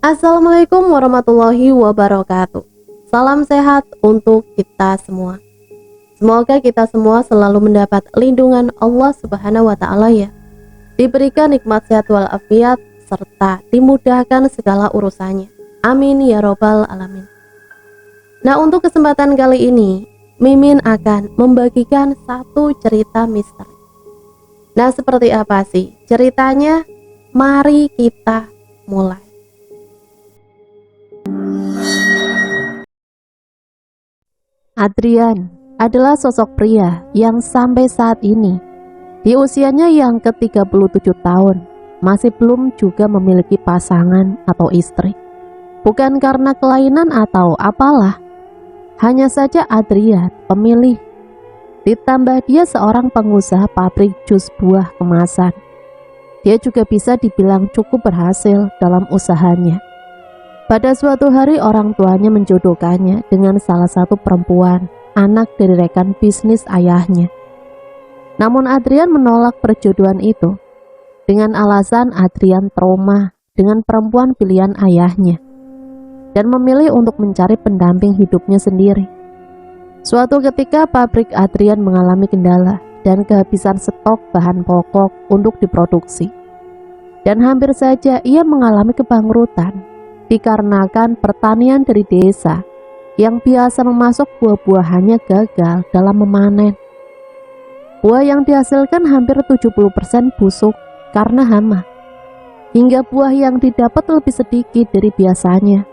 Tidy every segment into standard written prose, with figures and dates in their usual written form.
Assalamualaikum warahmatullahi wabarakatuh. Salam sehat untuk kita semua. Semoga kita semua selalu mendapat lindungan Allah Subhanahu wa taala ya. Diberikan nikmat sehat walafiat serta dimudahkan segala urusannya. Amin ya robbal alamin. Nah, untuk kesempatan kali ini Mimin akan membagikan satu cerita misteri. Nah, seperti apa sih ceritanya? Mari kita mulai. Adrian adalah sosok pria yang sampai saat ini di usianya yang ke-37 tahun masih belum juga memiliki pasangan atau istri. Bukan karena kelainan atau apalah, hanya saja Adrian pemilih. Ditambah dia seorang pengusaha pabrik jus buah kemasan. Dia juga bisa dibilang cukup berhasil dalam usahanya. Pada suatu hari orang tuanya menjodohkannya dengan salah satu perempuan, anak dari rekan bisnis ayahnya. Namun Adrian menolak perjodohan itu dengan alasan Adrian trauma dengan perempuan pilihan ayahnya dan memilih untuk mencari pendamping hidupnya sendiri. Suatu ketika pabrik Adrian mengalami kendala dan kehabisan stok bahan pokok untuk diproduksi. Dan hampir saja ia mengalami kebangkrutan dikarenakan pertanian dari desa yang biasa memasok buah-buahannya gagal dalam memanen. Buah yang dihasilkan hampir 70% busuk karena hama, hingga buah yang didapat lebih sedikit dari biasanya.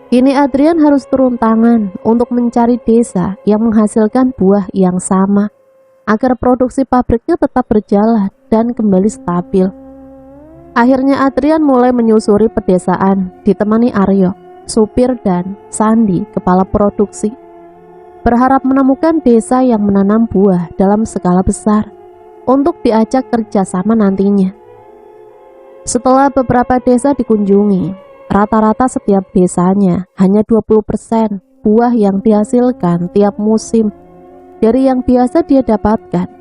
Kini Adrian harus turun tangan untuk mencari desa yang menghasilkan buah yang sama agar produksi pabriknya tetap berjalan dan kembali stabil. Akhirnya Adrian mulai menyusuri pedesaan ditemani Aryo, supir, dan Sandi, kepala produksi, berharap menemukan desa yang menanam buah dalam skala besar untuk diajak kerjasama nantinya. Setelah beberapa desa dikunjungi, rata-rata setiap desanya hanya 20% buah yang dihasilkan tiap musim dari yang biasa dia dapatkan.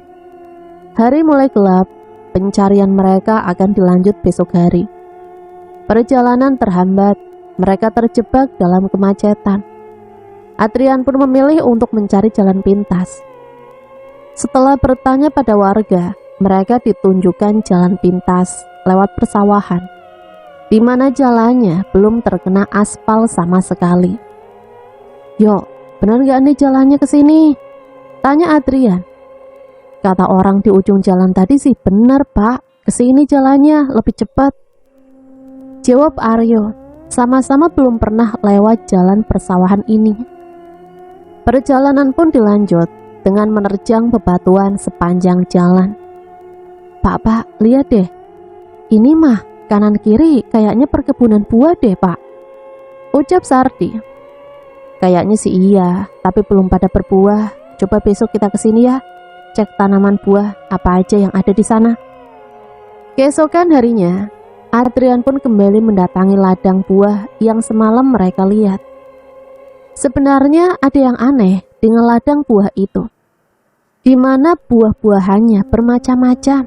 Hari mulai gelap. Pencarian mereka akan dilanjut besok hari. Perjalanan terhambat, mereka terjebak dalam kemacetan. Adrian pun memilih untuk mencari jalan pintas. Setelah bertanya pada warga, mereka ditunjukkan jalan pintas lewat persawahan, di mana jalannya belum terkena aspal sama sekali. "Yo, benar gak nih jalannya ke sini?" tanya Adrian. "Kata orang di ujung jalan tadi sih benar pak, kesini jalannya lebih cepat," jawab Aryo. Sama-sama belum pernah lewat jalan persawahan ini. Perjalanan pun dilanjut dengan menerjang bebatuan sepanjang jalan. Pak, lihat deh, ini mah kanan kiri kayaknya perkebunan buah deh pak," ucap Sardi. "Kayaknya sih iya, tapi belum pada berbuah. Coba besok kita kesini ya, cek tanaman buah apa aja yang ada di sana." Keesokan harinya, Adrian pun kembali mendatangi ladang buah yang semalam mereka lihat. Sebenarnya ada yang aneh dengan ladang buah itu, di mana buah-buahannya bermacam-macam.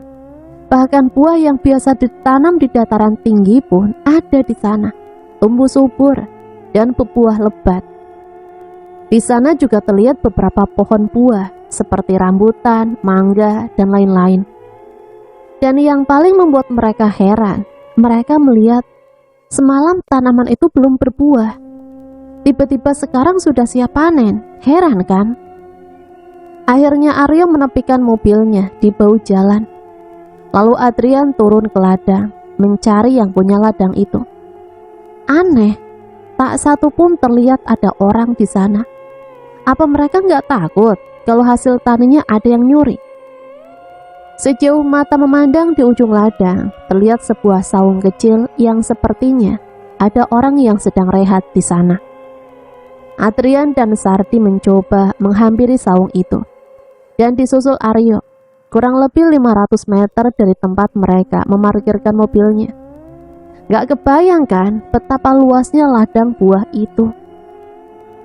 Bahkan buah yang biasa ditanam di dataran tinggi pun ada di sana, tumbuh subur dan berbuah lebat. Di sana juga terlihat beberapa pohon buah seperti rambutan, mangga, dan lain-lain. Dan yang paling membuat mereka heran, mereka melihat semalam tanaman itu belum berbuah. Tiba-tiba sekarang sudah siap panen. Heran kan? Akhirnya Aryo menepikan mobilnya di bahu jalan. Lalu Adrian turun ke ladang, mencari yang punya ladang itu. Aneh, tak satu pun terlihat ada orang di sana. Apa mereka nggak takut kalau hasil taninya ada yang nyuri? Sejauh mata memandang di ujung ladang, terlihat sebuah saung kecil yang sepertinya ada orang yang sedang rehat di sana. Adrian dan Sardi mencoba menghampiri saung itu, dan disusul Aryo, kurang lebih 500 meter dari tempat mereka memarkirkan mobilnya. Gak kebayang kan betapa luasnya ladang buah itu.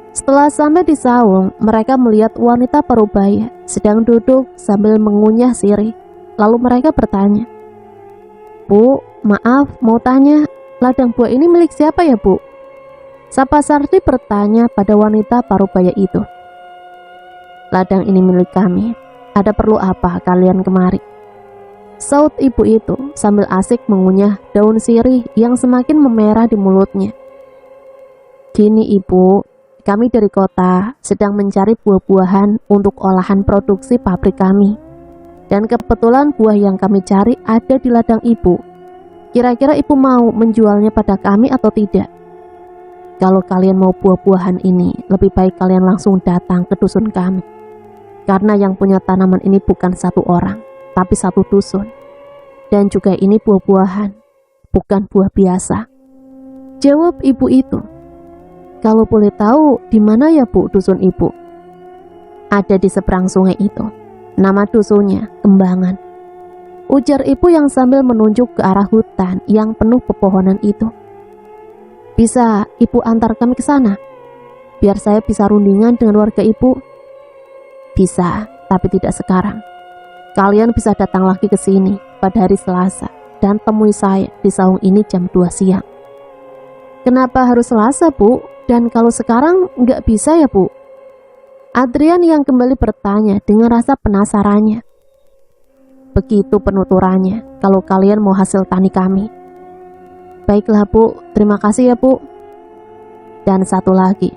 Setelah sampai di saung, mereka melihat wanita parubaya sedang duduk sambil mengunyah sirih. Lalu mereka bertanya, "Bu, maaf mau tanya, ladang buah ini milik siapa ya, Bu? Sapa Sardi bertanya pada wanita parubaya itu. Ladang ini milik kami. Ada perlu apa kalian kemari? Saut ibu itu sambil asik mengunyah daun sirih yang semakin memerah di mulutnya. Gini ibu, kami dari kota sedang mencari buah-buahan untuk olahan produksi pabrik kami. Dan kebetulan buah yang kami cari ada di ladang ibu. Kira-kira ibu mau menjualnya pada kami atau tidak? Kalau kalian mau buah-buahan ini, lebih baik kalian langsung datang ke dusun kami. Karena yang punya tanaman ini bukan satu orang, tapi satu dusun. Dan juga ini buah-buahan, bukan buah biasa. Jawab ibu itu. Kalau boleh tahu, di mana ya Bu dusun ibu? Ada di seberang sungai itu. Nama dusunnya Kembangan. Ujar ibu yang sambil menunjuk ke arah hutan yang penuh pepohonan itu. Bisa ibu antar kami ke sana? Biar saya bisa rundingan dengan warga ibu. Bisa, tapi tidak sekarang. Kalian bisa datang lagi ke sini pada hari Selasa dan temui saya di saung ini jam 2 siang. Kenapa harus Selasa, Bu? Dan kalau sekarang nggak bisa ya, Bu? Adrian yang kembali bertanya dengan rasa penasarannya. Begitu penuturannya kalau kalian mau hasil tani kami. Baiklah Bu, terima kasih ya Bu. Dan satu lagi,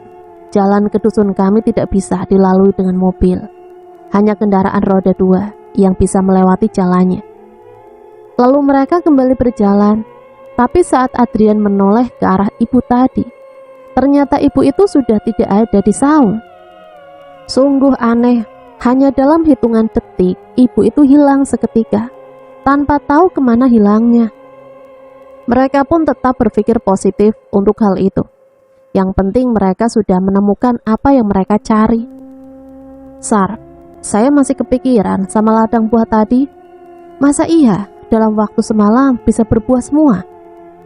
jalan ke dusun kami tidak bisa dilalui dengan mobil. Hanya kendaraan roda 2 yang bisa melewati jalannya. Lalu mereka kembali berjalan, tapi saat Adrian menoleh ke arah ibu tadi, ternyata ibu itu sudah tidak ada di saung. Sungguh aneh, hanya dalam hitungan detik, ibu itu hilang seketika, tanpa tahu kemana hilangnya. Mereka pun tetap berpikir positif untuk hal itu. Yang penting mereka sudah menemukan apa yang mereka cari. Sar, saya masih kepikiran sama ladang buah tadi. Masa iya dalam waktu semalam bisa berbuah semua?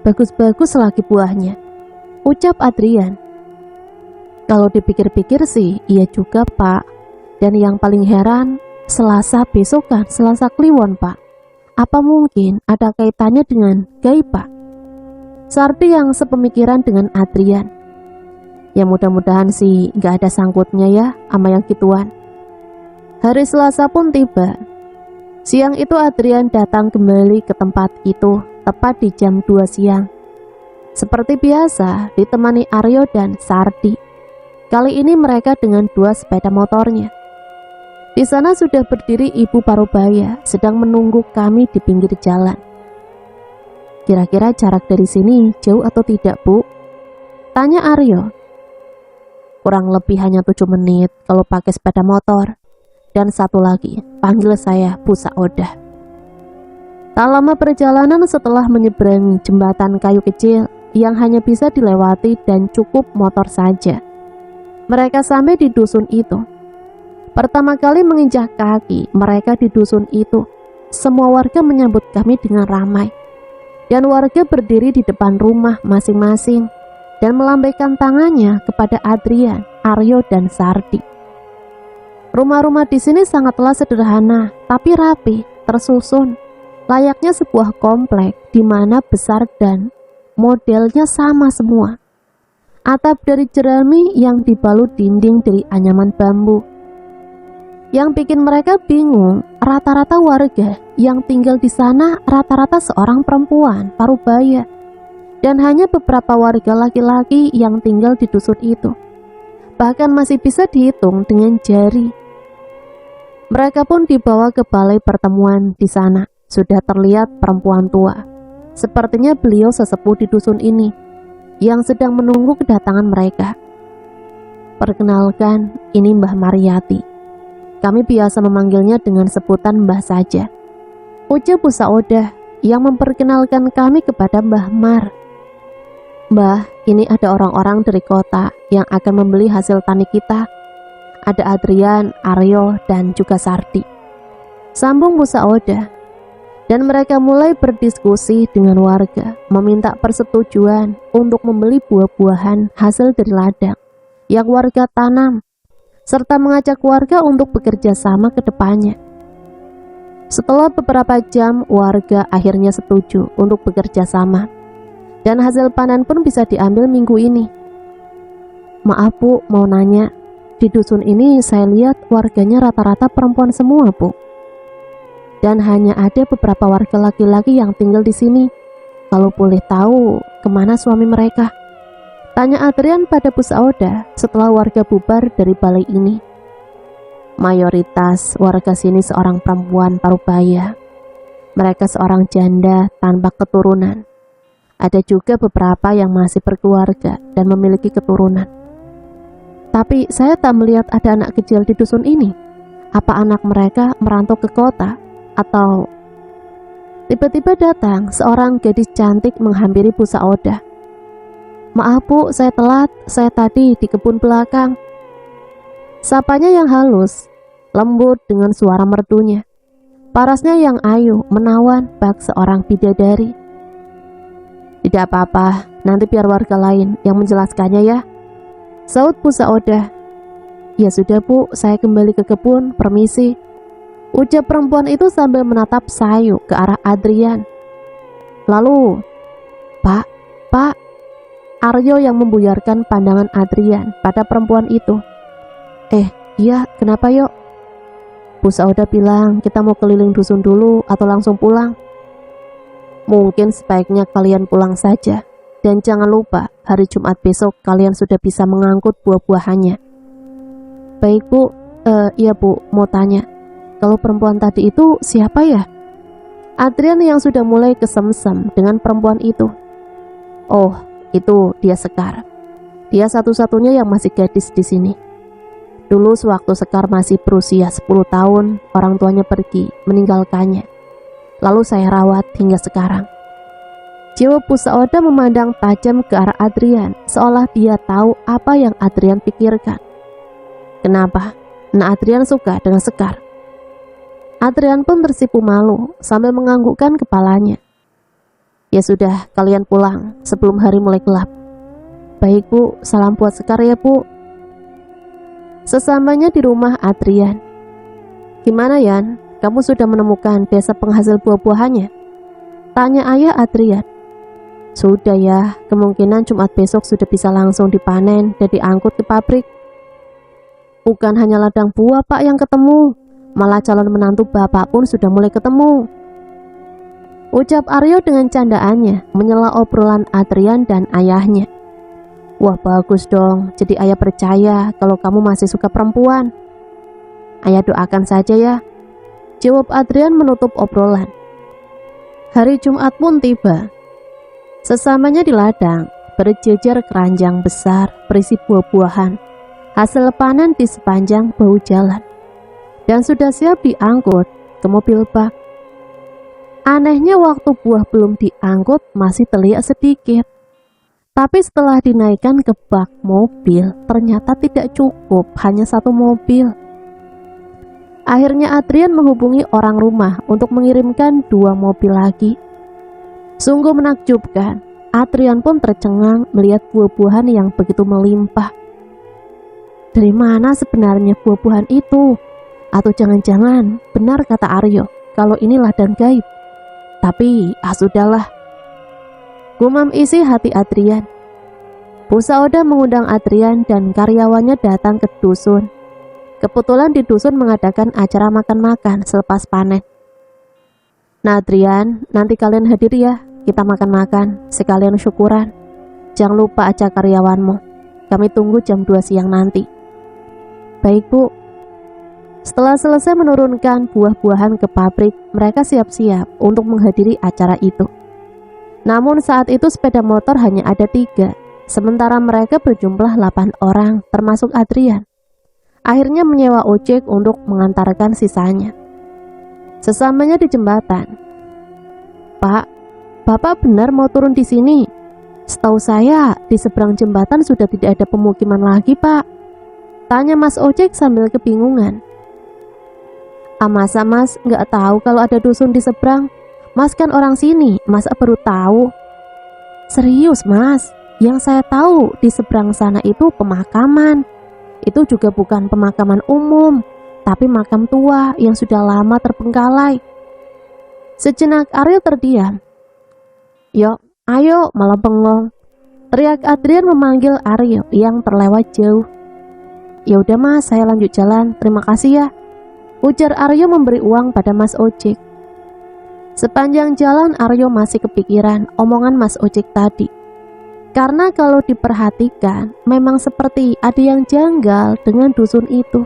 Bagus-bagus lagi buahnya, ucap Adrian. Kalau dipikir-pikir sih, iya juga Pak. Dan yang paling heran, Selasa besok kan Selasa Kliwon Pak. Apa mungkin ada kaitannya dengan gaib Pak? Sardi yang sepemikiran dengan Adrian. Ya mudah-mudahan sih gak ada sangkutnya ya sama yang gituan. Hari Selasa pun tiba. Siang itu Adrian datang kembali ke tempat itu tepat di jam 2 siang. Seperti biasa ditemani Aryo dan Sardi. Kali ini mereka dengan 2 sepeda motornya. Di sana sudah berdiri ibu parubaya sedang menunggu kami di pinggir jalan. Kira-kira jarak dari sini jauh atau tidak, Bu? Tanya Aryo. Kurang lebih hanya 7 menit kalau pakai sepeda motor. Dan satu lagi, panggil saya Bu Saodah. Tak lama perjalanan setelah menyeberangi jembatan kayu kecil yang hanya bisa dilewati dan cukup motor saja, mereka sampai di dusun itu. Pertama kali menginjak kaki mereka di dusun itu, semua warga menyambut kami dengan ramai. Dan warga berdiri di depan rumah masing-masing dan melambaikan tangannya kepada Adrian, Aryo, dan Sardi. Rumah-rumah di sini sangatlah sederhana, tapi rapi, tersusun, layaknya sebuah komplek di mana besar dan modelnya sama semua. Atap dari jerami yang dibalut dinding dari anyaman bambu. Yang bikin mereka bingung, rata-rata warga yang tinggal di sana rata-rata seorang perempuan parubaya, dan hanya beberapa warga laki-laki yang tinggal di dusun itu. Bahkan masih bisa dihitung dengan jari. Mereka pun dibawa ke balai pertemuan di sana. Sudah terlihat perempuan tua. Sepertinya beliau sesepuh di dusun ini yang sedang menunggu kedatangan mereka. Perkenalkan, ini Mbah Mariati. Kami biasa memanggilnya dengan sebutan Mbah saja, ucap Bu Saodah yang memperkenalkan kami kepada Mbah Mar. Mbah, ini ada orang-orang dari kota yang akan membeli hasil tani kita. Ada Adrian, Aryo, dan juga Sardi, sambung Bu Saodah. Dan mereka mulai berdiskusi dengan warga, meminta persetujuan untuk membeli buah-buahan hasil dari ladang yang warga tanam, serta mengajak warga untuk bekerja sama ke depannya. Setelah beberapa jam, warga akhirnya setuju untuk bekerja sama. Dan hasil panen pun bisa diambil minggu ini. Maaf Bu, mau nanya, di dusun ini saya lihat warganya rata-rata perempuan semua Bu. Dan hanya ada beberapa warga laki-laki yang tinggal di sini. Kalau boleh tahu, kemana suami mereka? Tanya Adrian pada Bu Sauda setelah warga bubar dari balai ini. Mayoritas warga sini seorang perempuan parubaya. Mereka seorang janda tanpa keturunan. Ada juga beberapa yang masih berkeluarga dan memiliki keturunan. Tapi saya tak melihat ada anak kecil di dusun ini. Apa anak mereka merantau ke kota? Atau... Tiba-tiba datang seorang gadis cantik menghampiri Bu Sauda. Maaf Bu, saya telat. Saya tadi di kebun belakang. Sapanya yang halus, lembut dengan suara merdunya. Parasnya yang ayu menawan bak seorang bidadari. Tidak apa-apa, nanti biar warga lain yang menjelaskannya ya, saut Bu Sauda. Ya sudah Bu, saya kembali ke kebun, permisi, ucap perempuan itu sambil menatap sayu ke arah Adrian. Lalu, Pak, Aryo yang membuyarkan pandangan Adrian pada perempuan itu. Iya, kenapa yuk? Bu Sauda bilang kita mau keliling dusun dulu atau langsung pulang. Mungkin sebaiknya kalian pulang saja. Dan jangan lupa, hari Jumat besok kalian sudah bisa mengangkut buah-buahannya. Baik Bu, iya Bu, mau tanya, kalau perempuan tadi itu siapa ya? Adrian yang sudah mulai kesemsem dengan perempuan itu. Oh, itu dia Sekar. Dia satu-satunya yang masih gadis di sini. Dulu sewaktu Sekar masih berusia 10 tahun, orang tuanya pergi, meninggalkannya. Lalu saya rawat hingga sekarang. Jawab Bu Sauda memandang tajam ke arah Adrian, seolah dia tahu apa yang Adrian pikirkan. Kenapa? Nah, Adrian suka dengan Sekar. Adrian pun tersipu malu sambil menganggukkan kepalanya. Ya sudah, kalian pulang sebelum hari mulai gelap. Baik Bu, salam buat Sekar ya Bu. Sesamanya di rumah Adrian. Gimana Yan? Kamu sudah menemukan desa penghasil buah-buahannya? Tanya ayah Adrian. Sudah ya, kemungkinan Jumat besok sudah bisa langsung dipanen dan diangkut ke pabrik. Bukan hanya ladang buah Pak yang ketemu, malah calon menantu Bapak pun sudah mulai ketemu. Ucap Aryo dengan candaannya, menyela obrolan Adrian dan ayahnya. Wah bagus dong, jadi ayah percaya kalau kamu masih suka perempuan. Ayah doakan saja ya, jawab Adrian menutup obrolan. Hari Jumat pun tiba. Sesamanya di ladang, berjejer keranjang besar berisi buah-buahan, hasil panen di sepanjang bahu jalan, dan sudah siap diangkut ke mobil bak. Anehnya waktu buah belum diangkut masih terlihat sedikit. Tapi setelah dinaikkan ke bak mobil, ternyata tidak cukup, hanya satu mobil. Akhirnya Adrian menghubungi orang rumah untuk mengirimkan 2 mobil lagi. Sungguh menakjubkan, Adrian pun tercengang melihat buah-buahan yang begitu melimpah. Dari mana sebenarnya buah-buahan itu? Atau jangan-jangan benar kata Aryo, kalau ini ladang gaib. Tapi, sudahlah. Gumam isi hati Adrian. Bu Sauda mengundang Adrian dan karyawannya datang ke dusun. Kebetulan di dusun mengadakan acara makan-makan selepas panen. Nah Adrian, nanti kalian hadir ya, kita makan-makan, sekalian syukuran. Jangan lupa ajak karyawanmu, kami tunggu jam 2 siang nanti. Baik Bu. Setelah selesai menurunkan buah-buahan ke pabrik, mereka siap-siap untuk menghadiri acara itu. Namun saat itu sepeda motor hanya ada 3, sementara mereka berjumlah 8 orang, termasuk Adrian. Akhirnya menyewa ojek untuk mengantarkan sisanya. Sesamanya di jembatan, Pak, Bapak benar mau turun di sini? Setahu saya di seberang jembatan sudah tidak ada pemukiman lagi Pak. Tanya Mas ojek sambil kebingungan. Masa Mas nggak tahu kalau ada dusun di seberang? Mas kan orang sini, masa baru tahu? Serius Mas, yang saya tahu di seberang sana itu pemakaman. Itu juga bukan pemakaman umum, tapi makam tua yang sudah lama terbengkalai. Sejenak Ariel terdiam. Yo, Ayo, malah bengong. Teriak Adrian memanggil Aryo yang terlewat jauh. Ya udah mas, saya lanjut jalan, terima kasih ya, ujar Aryo memberi uang pada Mas Ojek. Sepanjang jalan Aryo masih kepikiran omongan Mas Ojek tadi. Karena kalau diperhatikan, memang seperti ada yang janggal dengan dusun itu.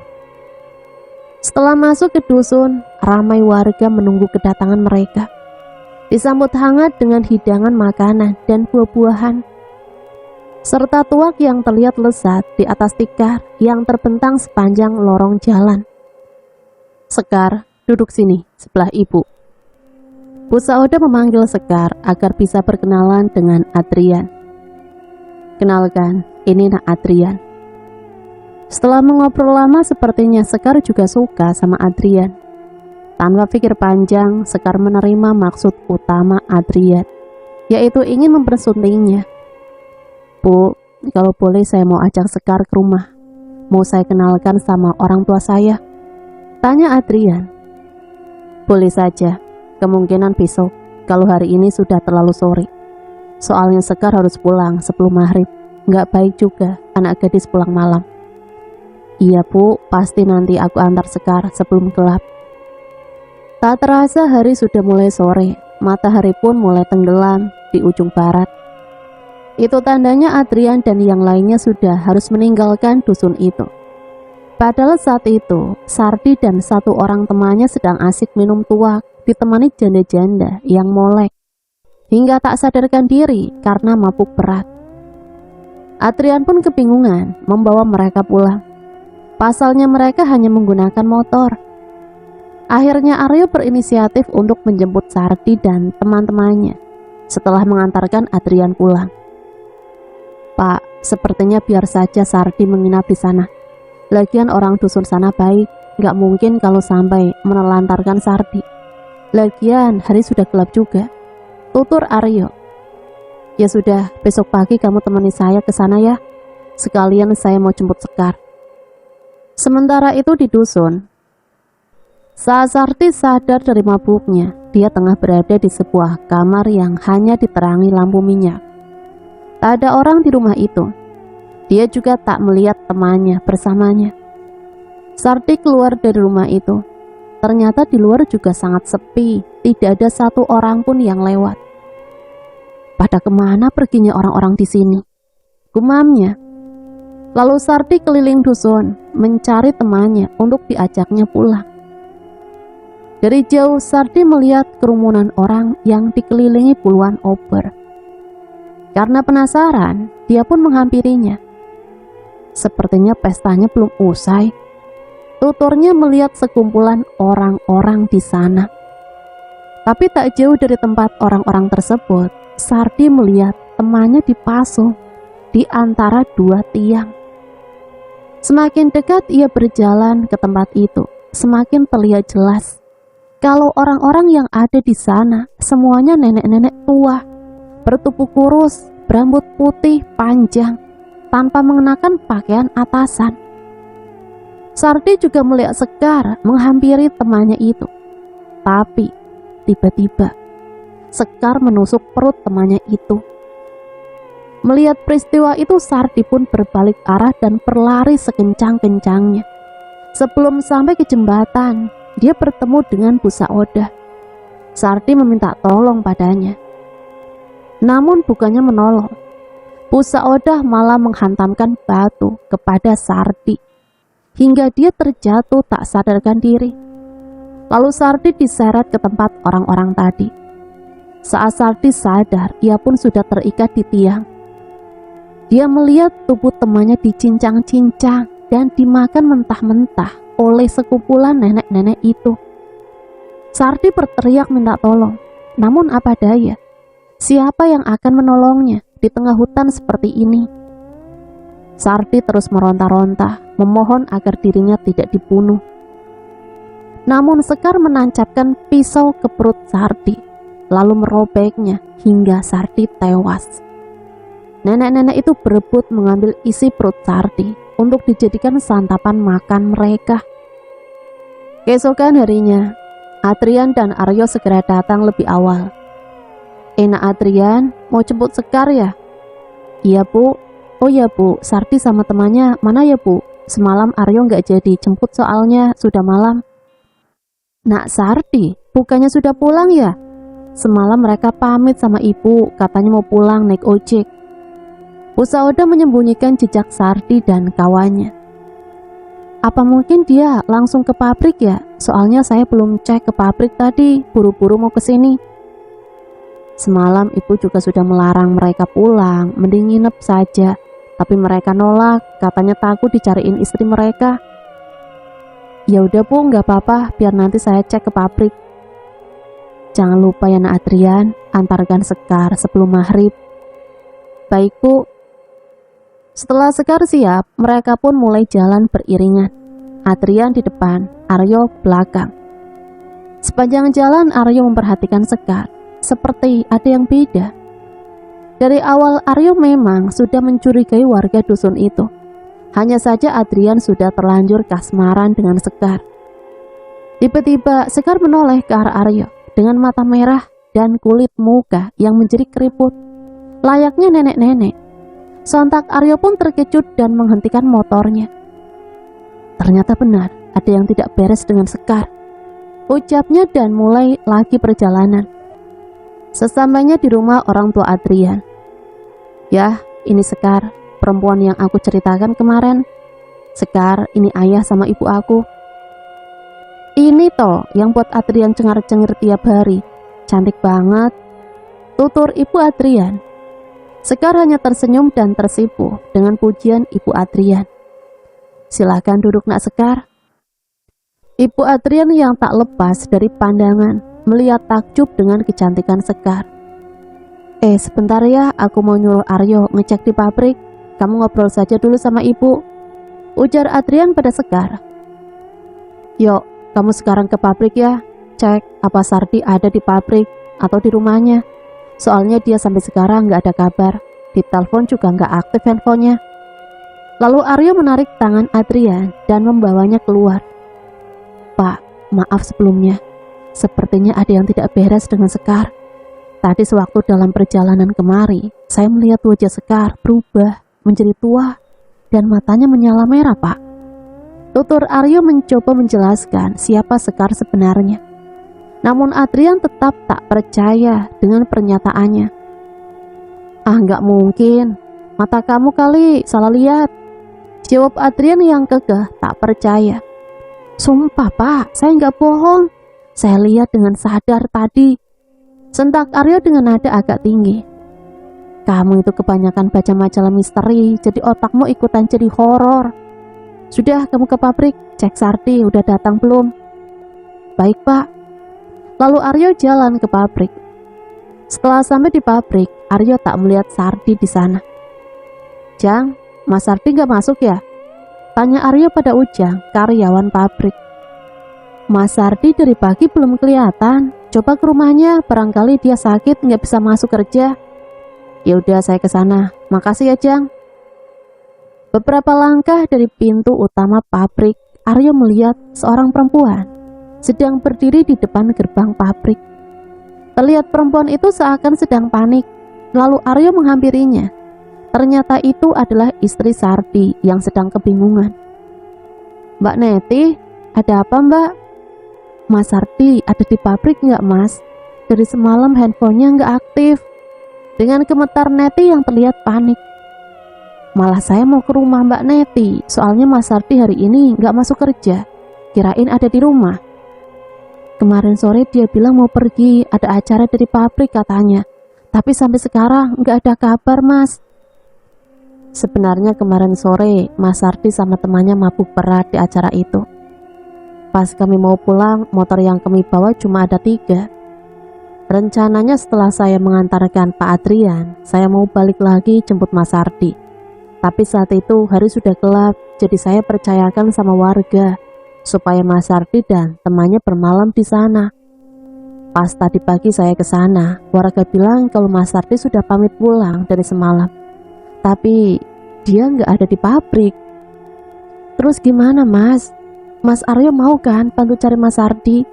Setelah masuk ke dusun, ramai warga menunggu kedatangan mereka. Disambut hangat dengan hidangan makanan dan buah-buahan, serta tuak yang terlihat lezat di atas tikar yang terbentang sepanjang lorong jalan. Sekar, duduk sini, sebelah ibu. Bu Sauda memanggil Sekar agar bisa berkenalan dengan Adrian. Kenalkan, ini Nak Adrian. Setelah mengobrol lama, sepertinya Sekar juga suka sama Adrian. Tanpa pikir panjang, Sekar menerima maksud utama Adrian, yaitu ingin mempersuntingnya. Bu, kalau boleh saya mau ajak Sekar ke rumah. Mau saya kenalkan sama orang tua saya, tanya Adrian. Boleh saja, kemungkinan besok, kalau hari ini sudah terlalu sore. Soalnya Sekar harus pulang sebelum maghrib. Nggak baik juga anak gadis pulang malam. Iya bu, pasti nanti aku antar Sekar sebelum gelap. Tak terasa hari sudah mulai sore, matahari pun mulai tenggelam di ujung barat. Itu tandanya Adrian dan yang lainnya sudah harus meninggalkan dusun itu. Padahal saat itu, Sardi dan satu orang temannya sedang asik minum tuak, ditemani janda-janda yang molek, hingga tak sadarkan diri karena mabuk berat. Adrian pun kebingungan membawa mereka pulang. Pasalnya mereka hanya menggunakan motor. Akhirnya Aryo berinisiatif untuk menjemput Sardi dan teman-temannya setelah mengantarkan Adrian pulang. Pak, sepertinya biar saja Sardi menginap di sana. Lagian orang dusun sana baik, nggak mungkin kalau sampai menelantarkan Sardi. Lagian hari sudah gelap juga, tutur Aryo. Ya sudah, besok pagi kamu temani saya ke sana ya. Sekalian saya mau jemput Sekar. Sementara itu di dusun, saat Sardi sadar dari mabuknya, dia tengah berada di sebuah kamar yang hanya diterangi lampu minyak. Tak ada orang di rumah itu. Dia juga tak melihat temannya bersamanya. Sardi keluar dari rumah itu. Ternyata di luar juga sangat sepi, tidak ada satu orang pun yang lewat. Pada kemana perginya orang-orang di sini? Gumamnya. Lalu Sardi keliling dusun, mencari temannya untuk diajaknya pulang. Dari jauh Sardi melihat kerumunan orang yang dikelilingi puluhan obor. Karena penasaran, dia pun menghampirinya. Sepertinya pestanya belum usai. Tuturnya melihat sekumpulan orang-orang di sana. Tapi tak jauh dari tempat orang-orang tersebut, Sardi melihat temannya dipasung di antara dua tiang. Semakin dekat ia berjalan ke tempat itu, semakin terlihat jelas kalau orang-orang yang ada di sana semuanya nenek-nenek tua, bertubuh kurus, berambut putih panjang, tanpa mengenakan pakaian atasan. Sardi juga melihat Sekar menghampiri temannya itu. Tapi tiba-tiba Sekar menusuk perut temannya itu. Melihat peristiwa itu, Sardi pun berbalik arah dan berlari sekencang-kencangnya. Sebelum sampai ke jembatan, dia bertemu dengan Bu Sauda. Sardi meminta tolong padanya. Namun bukannya menolong, Bu Sauda malah menghantamkan batu kepada Sardi hingga dia terjatuh tak sadarkan diri. Lalu Sardi diseret ke tempat orang-orang tadi. Saat Sardi sadar, ia pun sudah terikat di tiang. Dia melihat tubuh temannya dicincang-cincang dan dimakan mentah-mentah oleh sekumpulan nenek-nenek itu. Sardi berteriak minta tolong, namun apa daya, siapa yang akan menolongnya di tengah hutan seperti ini? Sardi terus meronta-ronta, memohon agar dirinya tidak dibunuh. Namun Sekar menancapkan pisau ke perut Sardi, lalu merobeknya hingga Sardi tewas. Nenek-nenek itu berebut mengambil isi perut Sardi untuk dijadikan santapan makan mereka. Keesokan harinya, Adrian dan Aryo segera datang lebih awal. Nak Adrian, mau jemput Sekar ya? Iya Bu. Oh ya Bu, Sardi sama temannya mana ya Bu? Semalam Aryo nggak jadi jemput soalnya sudah malam. Nak Sardi, bukannya sudah pulang ya? Semalam mereka pamit sama ibu, katanya mau pulang naik ojek. Bu Sauda menyembunyikan jejak Sardi dan kawannya. Apa mungkin dia langsung ke pabrik ya? Soalnya saya belum cek ke pabrik tadi, buru-buru mau ke sini. Semalam ibu juga sudah melarang mereka pulang, mending nginep saja. Tapi mereka nolak, katanya takut dicariin istri mereka. Ya udah Bu, nggak apa-apa, biar nanti saya cek ke pabrik. Jangan lupa ya Nak Adrian, antarkan Sekar sebelum maghrib. Baik Bu. Setelah Sekar siap, mereka pun mulai jalan beriringan. Adrian di depan, Aryo belakang. Sepanjang jalan Aryo memperhatikan Sekar, seperti ada yang beda. Dari awal Aryo memang sudah mencurigai warga dusun itu. Hanya saja Adrian sudah terlanjur kasmaran dengan Sekar. Tiba-tiba Sekar menoleh ke arah Aryo dengan mata merah dan kulit muka yang menjerit keriput, layaknya nenek-nenek. Sontak Aryo pun terkejut dan menghentikan motornya. Ternyata benar, ada yang tidak beres dengan Sekar, ucapnya, dan mulai lagi perjalanan. Sesampainya di rumah orang tua Adrian. Ya, ini Sekar, perempuan yang aku ceritakan kemarin. Sekar, ini ayah sama ibu aku. Ini toh yang buat Adrian cengar-cengir tiap hari. Cantik banget, tutur ibu Adrian. Sekar hanya tersenyum dan tersipu dengan pujian ibu Adrian. Silahkan duduk Nak Sekar. Ibu Adrian yang tak lepas dari pandangan melihat takjub dengan kecantikan Sekar. Sebentar ya, aku mau nyuruh Aryo ngecek di pabrik. Kamu ngobrol saja dulu sama ibu, ujar Adrian pada Sekar. Yuk, kamu sekarang ke pabrik ya. Cek apa Sardi ada di pabrik atau di rumahnya. Soalnya dia sampai sekarang nggak ada kabar. Di telepon juga nggak aktif handphonenya. Lalu Aryo menarik tangan Adrian dan membawanya keluar. Pak, maaf sebelumnya. Sepertinya ada yang tidak beres dengan Sekar. Tadi sewaktu dalam perjalanan kemari, saya melihat wajah Sekar berubah menjadi tua dan matanya menyala merah, Pak. Tutur Aryo mencoba menjelaskan siapa Sekar sebenarnya. Namun Adrian tetap tak percaya dengan pernyataannya. Nggak mungkin. Mata kamu kali salah lihat. Jawab Adrian yang kekeh tak percaya. Sumpah Pak, saya nggak bohong. Saya lihat dengan sadar tadi. Sentak Aryo dengan nada agak tinggi. Kamu itu kebanyakan baca majalah misteri, jadi otakmu ikutan jadi horor. Sudah, kamu ke pabrik, cek Sardi udah datang belum? Baik Pak. Lalu Aryo jalan ke pabrik. Setelah sampai di pabrik, Aryo tak melihat Sardi di sana. Jang, Mas Sardi nggak masuk ya? Tanya Aryo pada Ujang, karyawan pabrik. Mas Sardi dari pagi belum kelihatan. Coba ke rumahnya, barangkali dia sakit nggak bisa masuk kerja. Ya udah, saya ke sana. Makasih ya Jang. Beberapa langkah dari pintu utama pabrik, Aryo melihat seorang perempuan sedang berdiri di depan gerbang pabrik. Terlihat perempuan itu seakan sedang panik. Lalu Aryo menghampirinya. Ternyata itu adalah istri Sardi yang sedang kebingungan. Mbak Neti, ada apa Mbak? Mas Sardi ada di pabrik nggak Mas? Dari semalam handphonenya nggak aktif. Dengan gemetar Neti yang terlihat panik. Malah saya mau ke rumah Mbak Neti, soalnya Mas Sardi hari ini nggak masuk kerja. Kirain ada di rumah. Kemarin sore dia bilang mau pergi, ada acara dari pabrik katanya. Tapi sampai sekarang nggak ada kabar Mas. Sebenarnya kemarin sore Mas Sardi sama temannya mabuk berat di acara itu. Pas kami mau pulang, motor yang kami bawa cuma ada 3. Rencananya setelah saya mengantarkan Pak Adrian, saya mau balik lagi jemput Mas Sardi. Tapi saat itu hari sudah gelap, jadi saya percayakan sama warga supaya Mas Sardi dan temannya bermalam di sana. Pas tadi pagi saya ke sana, warga bilang kalau Mas Sardi sudah pamit pulang dari semalam. Tapi dia nggak ada di pabrik. Terus gimana Mas? Mas Aryo mau kan bantu cari Mas Sardi?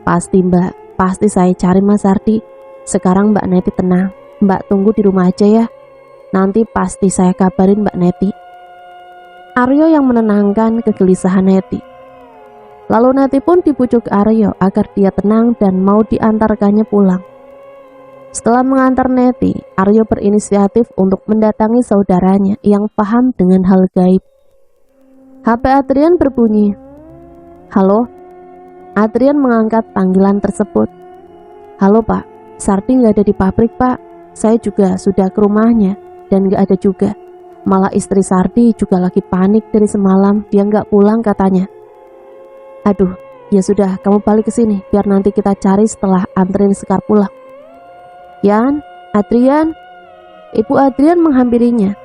Pasti Mbak, pasti saya cari Mas Sardi. Sekarang Mbak Neti tenang, Mbak tunggu di rumah aja ya. Nanti pasti saya kabarin Mbak Neti. Aryo yang menenangkan kegelisahan Neti. Lalu Neti pun dibujuk Aryo agar dia tenang dan mau diantarkannya pulang. Setelah mengantar Neti, Aryo berinisiatif untuk mendatangi saudaranya yang paham dengan hal gaib. HP Adrian berbunyi. Halo? Adrian mengangkat panggilan tersebut. Halo Pak, Sardi nggak ada di pabrik Pak. Saya juga sudah ke rumahnya dan nggak ada juga. Malah istri Sardi juga lagi panik dari semalam, dia nggak pulang katanya. Aduh, ya sudah, kamu balik ke sini biar nanti kita cari setelah anterin Sekar pulang. Yan, Adrian. Ibu Adrian menghampirinya.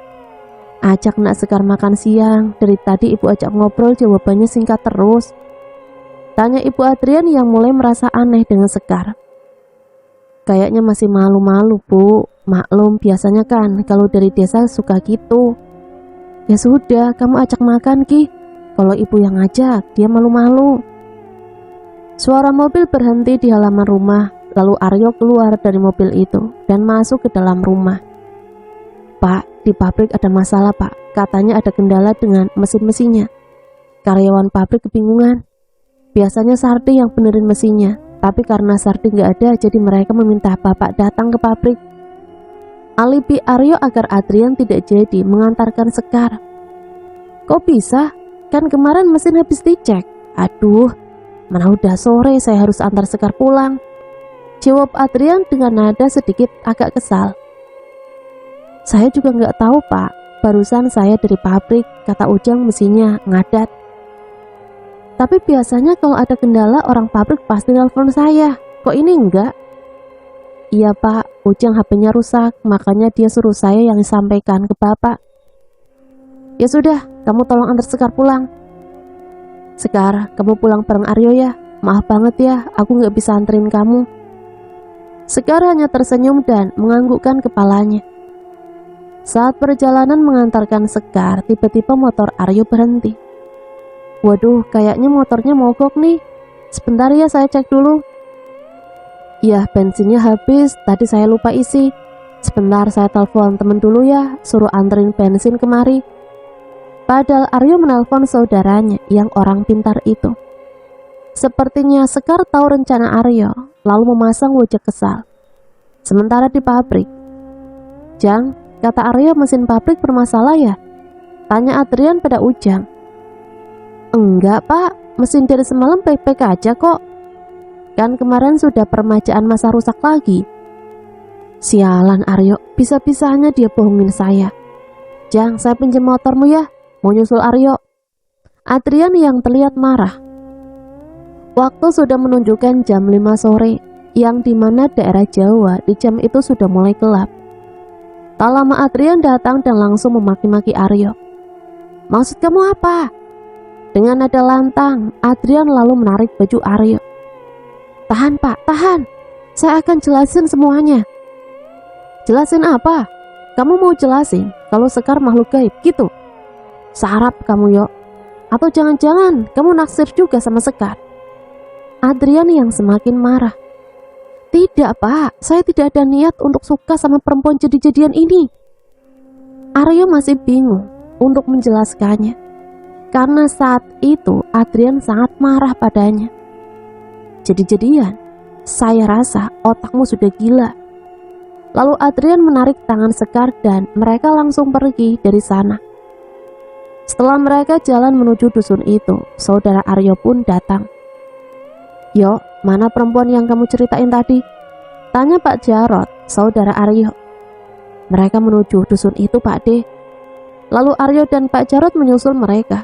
Ajak nak Sekar makan siang. Dari tadi ibu ajak ngobrol, jawabannya singkat terus. Tanya ibu Adrian yang mulai merasa aneh dengan Sekar. Kayaknya masih malu-malu Bu. Maklum, biasanya kan kalau dari desa suka gitu. Ya sudah, kamu ajak makan Ki. Kalau ibu yang ngajak, dia malu-malu. Suara mobil berhenti di halaman rumah. Lalu Aryo keluar dari mobil itu dan masuk ke dalam rumah. Pak, di pabrik ada masalah Pak. Katanya ada kendala dengan mesin-mesinnya. Karyawan pabrik kebingungan. Biasanya Sardi yang benerin mesinnya, tapi karena Sardi nggak ada, jadi mereka meminta Bapak datang ke pabrik. Alibi Aryo agar Adrian tidak jadi mengantarkan Sekar. Kok bisa? Kan kemarin mesin habis dicek. Aduh, mana udah sore, saya harus antar Sekar pulang. Jawab Adrian dengan nada sedikit agak kesal. Saya juga nggak tahu Pak, barusan saya dari pabrik, kata Ujang mesinnya ngadat. Tapi biasanya kalau ada kendala orang pabrik pasti telepon saya, kok ini enggak? Iya Pak, Ujang HP-nya rusak, makanya dia suruh saya yang sampaikan ke Bapak. Ya sudah, kamu tolong antar Sekar pulang. Sekar, kamu pulang bareng Aryo ya, maaf banget ya, aku nggak bisa anterin kamu. Sekar hanya tersenyum dan menganggukkan kepalanya. Saat perjalanan mengantarkan Sekar, tiba-tiba motor Aryo berhenti. Waduh, kayaknya motornya mogok nih. Sebentar ya, saya cek dulu. Ya, bensinnya habis, tadi saya lupa isi. Sebentar, saya telepon temen dulu ya, suruh anterin bensin kemari. Padahal Aryo menelpon saudaranya yang orang pintar itu. Sepertinya Sekar tahu rencana Aryo, lalu memasang wajah kesal. Sementara di pabrik, Jang, kata Aryo, mesin pabrik bermasalah ya? Tanya Adrian pada Ujang. Enggak Pak, mesin dari semalam baik-baik aja kok. Kan kemarin sudah permajaan masa rusak lagi. Sialan Aryo, bisa-bisanya dia bohongin saya. Jang, saya pinjam motormu ya, mau nyusul Aryo. Adrian yang terlihat marah. Waktu sudah menunjukkan jam 5 sore, yang dimana daerah Jawa di jam itu sudah mulai gelap. Tak lama Adrian datang dan langsung memaki-maki Aryo. Maksud kamu apa? Dengan nada lantang, Adrian lalu menarik baju Aryo. Tahan Pak, tahan. Saya akan jelasin semuanya. Jelasin apa? Kamu mau jelasin kalau Sekar makhluk gaib gitu? Sarap kamu yo. Atau jangan-jangan kamu naksir juga sama Sekar? Adrian yang semakin marah. Tidak Pak, saya tidak ada niat untuk suka sama perempuan jadi-jadian ini. Aryo masih bingung untuk menjelaskannya, karena saat itu Adrian sangat marah padanya. Jadi-jadian, saya rasa otakmu sudah gila. Lalu Adrian menarik tangan Sekar dan mereka langsung pergi dari sana. Setelah mereka jalan menuju dusun itu, saudara Aryo pun datang. Yo, mana perempuan yang kamu ceritain tadi? Tanya Pak Jarot, saudara Aryo. Mereka menuju dusun itu Pak D. Lalu Aryo dan Pak Jarot menyusul mereka.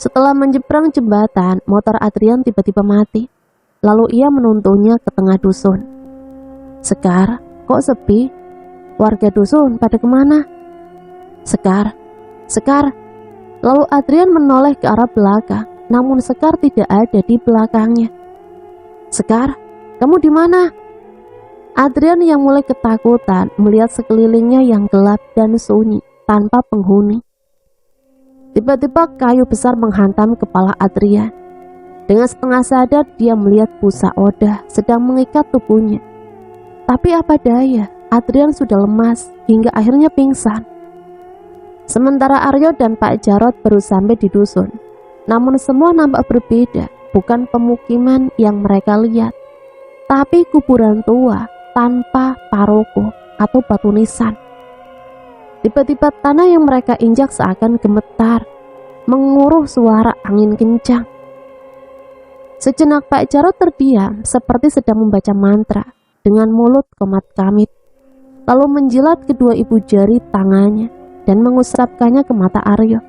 Setelah menyeberang jembatan, motor Adrian tiba-tiba mati. Lalu ia menuntunnya ke tengah dusun. Sekar, kok sepi? Warga dusun pada kemana? Sekar, Sekar. Lalu Adrian menoleh ke arah belakang. Namun Sekar tidak ada di belakangnya. Sekar, kamu di mana? Adrian yang mulai ketakutan melihat sekelilingnya yang gelap dan sunyi tanpa penghuni. Tiba-tiba kayu besar menghantam kepala Adrian. Dengan setengah sadar dia melihat busa Odah sedang mengikat tubuhnya. Tapi apa daya, Adrian sudah lemas hingga akhirnya pingsan. Sementara Aryo dan Pak Jarot baru sampai di dusun. Namun semua nampak berbeda, bukan pemukiman yang mereka lihat, tapi kuburan tua tanpa paroko atau batu nisan. Tiba-tiba tanah yang mereka injak seakan gemetar, menguruh suara angin kencang. Sejenak Pak Jarot terdiam seperti sedang membaca mantra dengan mulut komat-kamit, lalu menjilat kedua ibu jari tangannya dan mengusapkannya ke mata Aryo.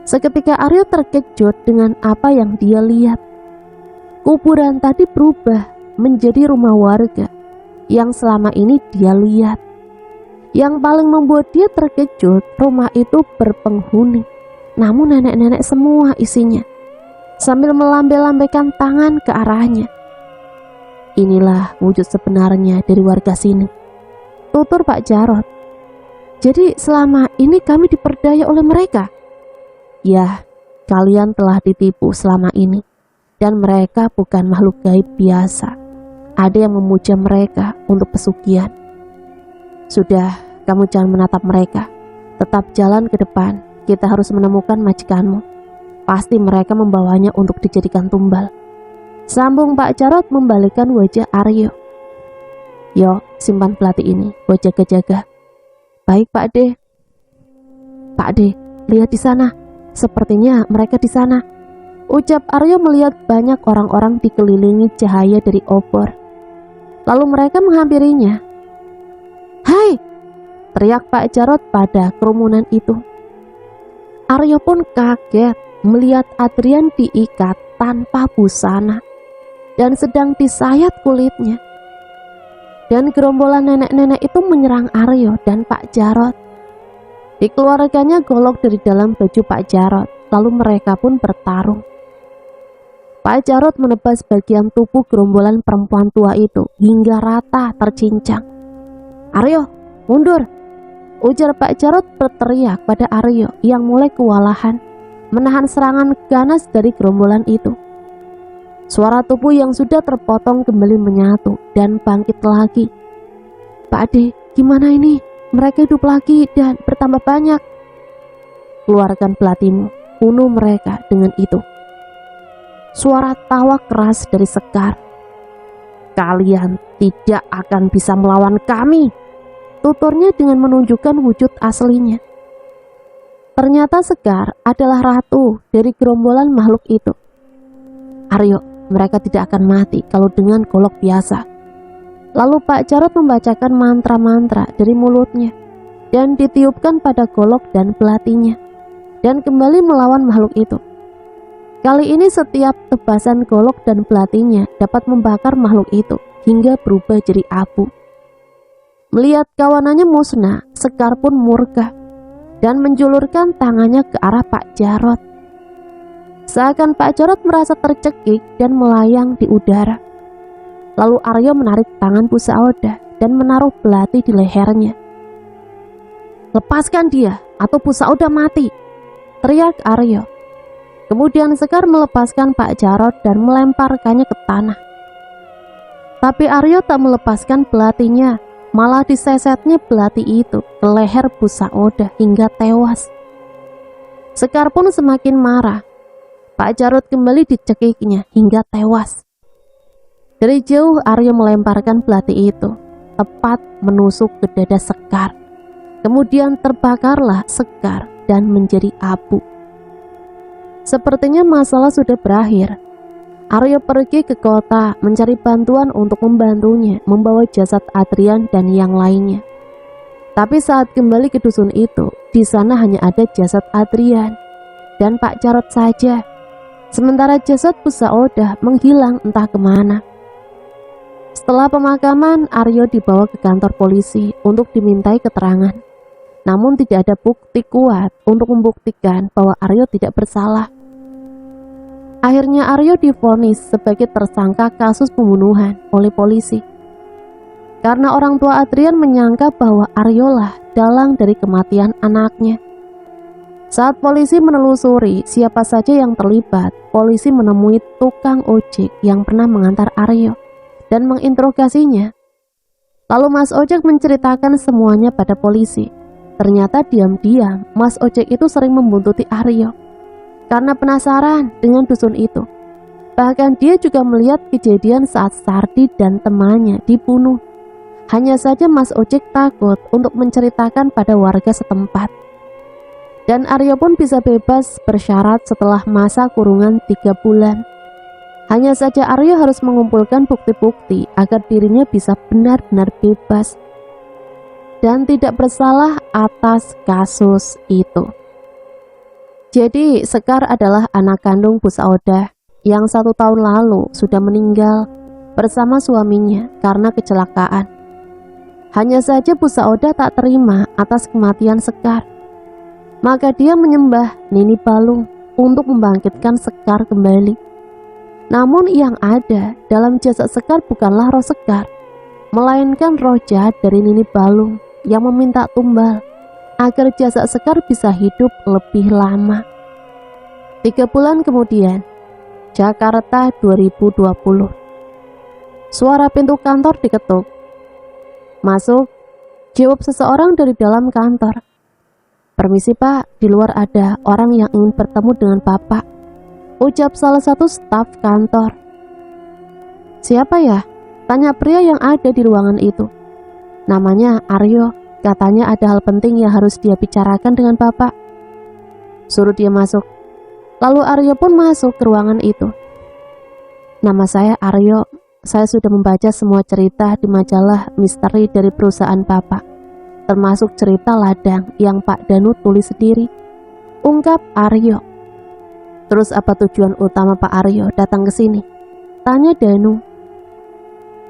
Seketika Aryo terkejut dengan apa yang dia lihat. Kuburan tadi berubah menjadi rumah warga yang selama ini dia lihat. Yang paling membuat dia terkejut, rumah itu berpenghuni, namun nenek-nenek semua isinya, sambil melambai-lambaikan tangan ke arahnya. Inilah wujud sebenarnya dari warga sini, tutur Pak Jarot. Jadi selama ini kami diperdaya oleh mereka? Ya, kalian telah ditipu selama ini, dan mereka bukan makhluk gaib biasa. Ada yang memuja mereka untuk pesugihan. Sudah, kamu jangan menatap mereka. Tetap jalan ke depan, kita harus menemukan majikanmu. Pasti mereka membawanya untuk dijadikan tumbal. Sambung Pak Jarot membalikkan wajah Aryo. Yo, simpan pelati ini, buat jaga-jaga. Baik Pak De. Pak De, lihat di sana. Sepertinya mereka di sana, ucap Aryo melihat banyak orang-orang dikelilingi cahaya dari obor. Lalu mereka menghampirinya. Hai! Teriak Pak Jarot pada kerumunan itu. Aryo pun kaget melihat Adrian diikat tanpa busana dan sedang disayat kulitnya. Dan gerombolan nenek-nenek itu menyerang Aryo dan Pak Jarot. Dikeluarkannya golok dari dalam baju Pak Jarot, lalu mereka pun bertarung. Pak Jarot menebas bagian tubuh gerombolan perempuan tua itu hingga rata tercincang. Aryo, mundur! Ujar Pak Jarot berteriak pada Aryo yang mulai kewalahan menahan serangan ganas dari gerombolan itu. Suara tubuh yang sudah terpotong kembali menyatu dan bangkit lagi. Pak Ade, gimana ini? Mereka hidup lagi dan bertambah banyak. Keluarkan pelatimu, bunuh mereka dengan itu. Suara tawa keras dari Sekar. Kalian tidak akan bisa melawan kami, tuturnya dengan menunjukkan wujud aslinya. Ternyata Sekar adalah ratu dari gerombolan makhluk itu. Aryo, mereka tidak akan mati kalau dengan golok biasa. Lalu Pak Jarot membacakan mantra-mantra dari mulutnya dan ditiupkan pada golok dan pelatinya, dan kembali melawan makhluk itu. Kali ini setiap tebasan golok dan pelatinya dapat membakar makhluk itu hingga berubah jadi abu. Melihat kawanannya musnah, Sekar pun murka dan menjulurkan tangannya ke arah Pak Jarot. Seakan Pak Jarot merasa tercekik dan melayang di udara. Lalu Aryo menarik tangan Pusaoda dan menaruh belati di lehernya. Lepaskan dia atau Pusaoda mati, teriak Aryo. Kemudian Sekar melepaskan Pak Jarot dan melemparkannya ke tanah. Tapi Aryo tak melepaskan belatinya, malah disesetnya belati itu ke leher Pusaoda hingga tewas. Sekar pun semakin marah. Pak Jarot kembali dicekiknya hingga tewas. Dari jauh Aryo melemparkan belati itu, tepat menusuk ke dada Sekar. Kemudian terbakarlah Sekar dan menjadi abu. Sepertinya masalah sudah berakhir. Aryo pergi ke kota mencari bantuan untuk membantunya membawa jasad Adrian dan yang lainnya. Tapi saat kembali ke dusun itu, di sana hanya ada jasad Adrian dan Pak Jarot saja. Sementara jasad Pusaoda menghilang entah kemana. Setelah pemakaman, Aryo dibawa ke kantor polisi untuk dimintai keterangan. Namun tidak ada bukti kuat untuk membuktikan bahwa Aryo tidak bersalah. Akhirnya Aryo divonis sebagai tersangka kasus pembunuhan oleh polisi. Karena orang tua Adrian menyangka bahwa Aryo lah dalang dari kematian anaknya. Saat polisi menelusuri siapa saja yang terlibat, polisi menemui tukang ojek yang pernah mengantar Aryo dan menginterogasinya. Lalu Mas Ojek menceritakan semuanya pada polisi. Ternyata diam-diam Mas Ojek itu sering membuntuti Aryo karena penasaran dengan dusun itu. Bahkan dia juga melihat kejadian saat Sardi dan temannya dibunuh. Hanya saja Mas Ojek takut untuk menceritakan pada warga setempat. Dan Aryo pun bisa bebas bersyarat setelah masa kurungan 3 bulan. Hanya saja Aryo harus mengumpulkan bukti-bukti agar dirinya bisa benar-benar bebas dan tidak bersalah atas kasus itu. Jadi Sekar adalah anak kandung Bu Saudah yang 1 tahun lalu sudah meninggal bersama suaminya karena kecelakaan. Hanya saja Bu Saudah tak terima atas kematian Sekar. Maka dia menyembah Nini Balung untuk membangkitkan Sekar kembali. Namun yang ada dalam jasad Sekar bukanlah roh Sekar, melainkan roh jahat dari Nini Balung yang meminta tumbal agar jasad Sekar bisa hidup lebih lama. 3 bulan kemudian, Jakarta 2020. Suara pintu kantor diketuk. Masuk, jawab seseorang dari dalam kantor. Permisi Pak, di luar ada orang yang ingin bertemu dengan Bapak, ucap salah satu staf kantor. Siapa ya? Tanya pria yang ada di ruangan itu. Namanya Aryo, katanya ada hal penting yang harus dia bicarakan dengan Bapak. Suruh dia masuk. Lalu Aryo pun masuk ke ruangan itu. Nama saya Aryo, saya sudah membaca semua cerita di majalah misteri dari perusahaan Bapak, termasuk cerita ladang yang Pak Danu tulis sendiri, ungkap Aryo. Terus apa tujuan utama Pak Aryo datang ke sini? Tanya Danu.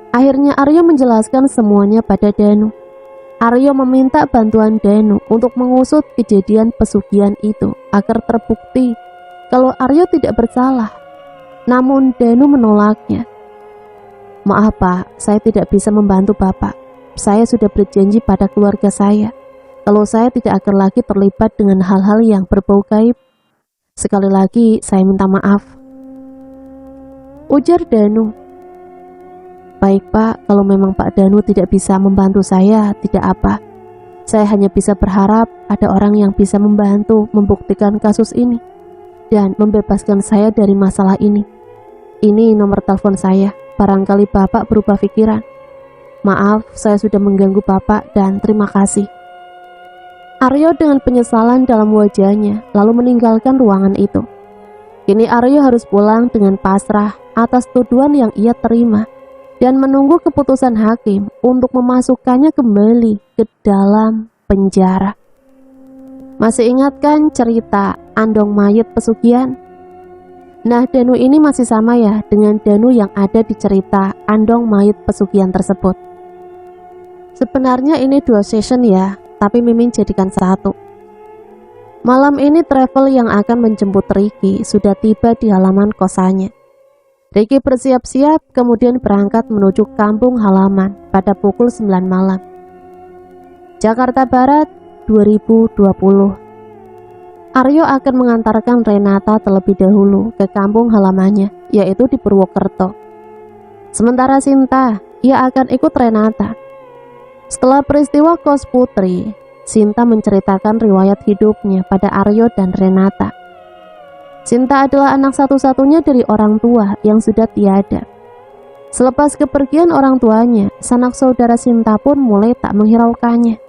Akhirnya Aryo menjelaskan semuanya pada Danu. Aryo meminta bantuan Danu untuk mengusut kejadian pesugihan itu agar terbukti kalau Aryo tidak bersalah. Namun Danu menolaknya. Maaf Pak, saya tidak bisa membantu Bapak. Saya sudah berjanji pada keluarga saya kalau saya tidak akan lagi terlibat dengan hal-hal yang berbau gaib. Sekali lagi saya minta maaf, ujar Danu. Baik Pak, kalau memang Pak Danu tidak bisa membantu saya, tidak apa. Saya hanya bisa berharap ada orang yang bisa membantu membuktikan kasus ini dan membebaskan saya dari masalah ini. Ini nomor telepon saya, barangkali Bapak berubah pikiran. Maaf, saya sudah mengganggu Bapak dan terima kasih. Aryo dengan penyesalan dalam wajahnya lalu meninggalkan ruangan itu. Kini Aryo harus pulang dengan pasrah atas tuduhan yang ia terima dan menunggu keputusan hakim untuk memasukkannya kembali ke dalam penjara. Masih ingatkan cerita Andong Mayit Pesugihan? Nah, Danu ini masih sama ya dengan Danu yang ada di cerita Andong Mayit Pesugihan tersebut. Sebenarnya ini 2 session ya, tapi Mimin jadikan 1. Malam ini travel yang akan menjemput Ricky sudah tiba di halaman kosannya. Ricky bersiap-siap kemudian berangkat menuju kampung halaman pada pukul 9 malam. Jakarta Barat 2020. Aryo akan mengantarkan Renata terlebih dahulu ke kampung halamannya, yaitu di Purwokerto. Sementara Sinta, ia akan ikut Renata. Setelah peristiwa kos putri, Sinta menceritakan riwayat hidupnya pada Aryo dan Renata. Sinta adalah anak satu-satunya dari orang tua yang sudah tiada. Selepas kepergian orang tuanya, sanak saudara Sinta pun mulai tak menghiraukannya.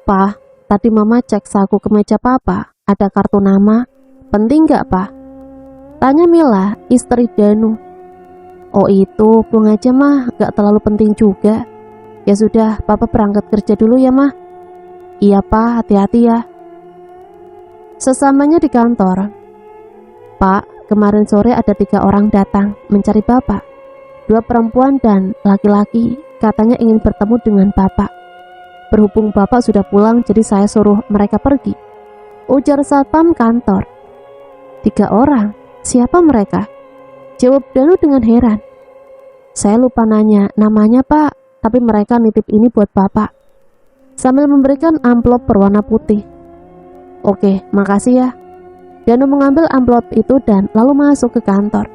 "Pak, tadi Mama cek saku ke meja Papa, ada kartu nama, penting gak Pak?" tanya Mila, istri Danu. "Oh itu, pulang aja mah, gak terlalu penting juga. Ya sudah, Papa berangkat kerja dulu ya mah." "Iya Pak, hati-hati ya." Sesamanya di kantor, "Pak, kemarin sore ada 3 orang datang mencari Bapak. 2 perempuan dan laki-laki, katanya ingin bertemu dengan Bapak. Berhubung Bapak sudah pulang, jadi saya suruh mereka pergi," ujar satpam kantor. 3 orang? Siapa mereka? Jawab Danu dengan heran. "Saya lupa nanya namanya Pak, tapi mereka nitip ini buat Bapak," sambil memberikan amplop berwarna putih. "Oke, makasih ya." Danu mengambil amplop itu dan lalu masuk ke kantor.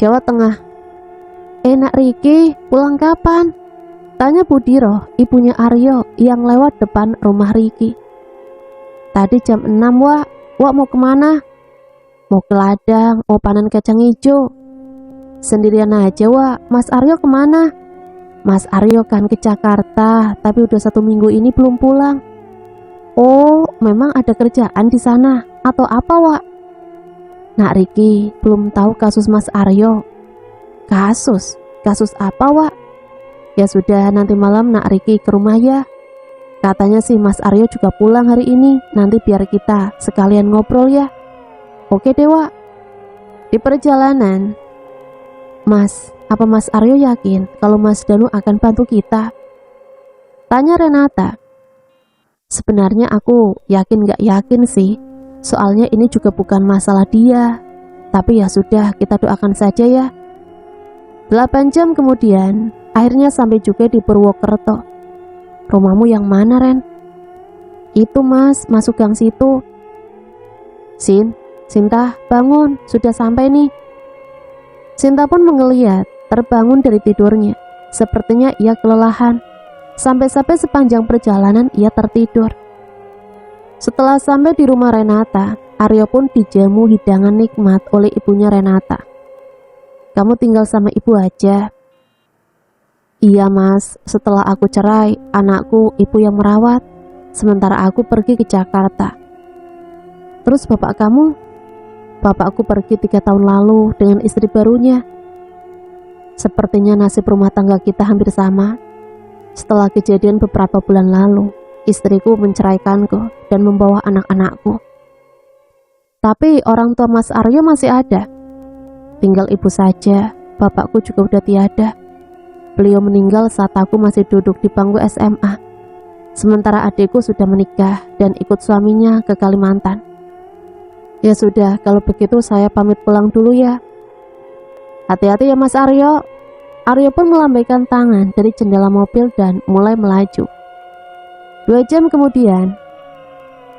Jawa Tengah. "Nak Ricky, pulang kapan?" Tanya Budiro, ibunya Aryo yang lewat depan rumah Riki. Tadi jam 6, Wak. Wak mau kemana? Mau ke ladang, mau panen kacang hijau. Sendirian aja, Wak. Mas Aryo kemana? Mas Aryo kan ke Jakarta, tapi udah 1 minggu ini belum pulang. Oh, memang ada kerjaan di sana atau apa, Wak? Nak Riki belum tahu kasus Mas Aryo. Kasus? Kasus apa, Wak? Ya sudah, nanti malam Nak Riki ke rumah ya. Katanya sih Mas Aryo juga pulang hari ini. Nanti biar kita sekalian ngobrol ya. Oke deh, Wak. Di perjalanan, Mas, apa Mas Aryo yakin kalau Mas Danu akan bantu kita? Tanya Renata. Sebenarnya aku yakin gak yakin sih. Soalnya ini juga bukan masalah dia. Tapi ya sudah, kita doakan saja ya. 8 jam kemudian, akhirnya sampai juga di Purwokerto. Rumahmu yang mana, Ren? Itu, Mas, masuk gang situ. Sinta, bangun, sudah sampai nih. Sinta pun menggeliat, terbangun dari tidurnya. Sepertinya ia kelelahan. Sampai-sampai sepanjang perjalanan ia tertidur. Setelah sampai di rumah Renata, Aryo pun dijamu hidangan nikmat oleh ibunya Renata. Kamu tinggal sama ibu aja. Iya, Mas, setelah aku cerai, anakku ibu yang merawat. Sementara aku pergi ke Jakarta. Terus bapak kamu? Bapakku pergi 3 tahun lalu dengan istri barunya. Sepertinya nasib rumah tangga kita hampir sama. Setelah kejadian beberapa bulan lalu, istriku menceraikanku dan membawa anak-anakku. Tapi orang tua Mas Aryo masih ada. Tinggal ibu saja, bapakku juga udah tiada. Beliau meninggal saat aku masih duduk di bangku SMA. Sementara adikku sudah menikah dan ikut suaminya ke Kalimantan. Ya sudah, kalau begitu saya pamit pulang dulu ya. Hati-hati ya Mas Aryo. Aryo pun melambaikan tangan dari jendela mobil dan mulai melaju. 2 jam kemudian,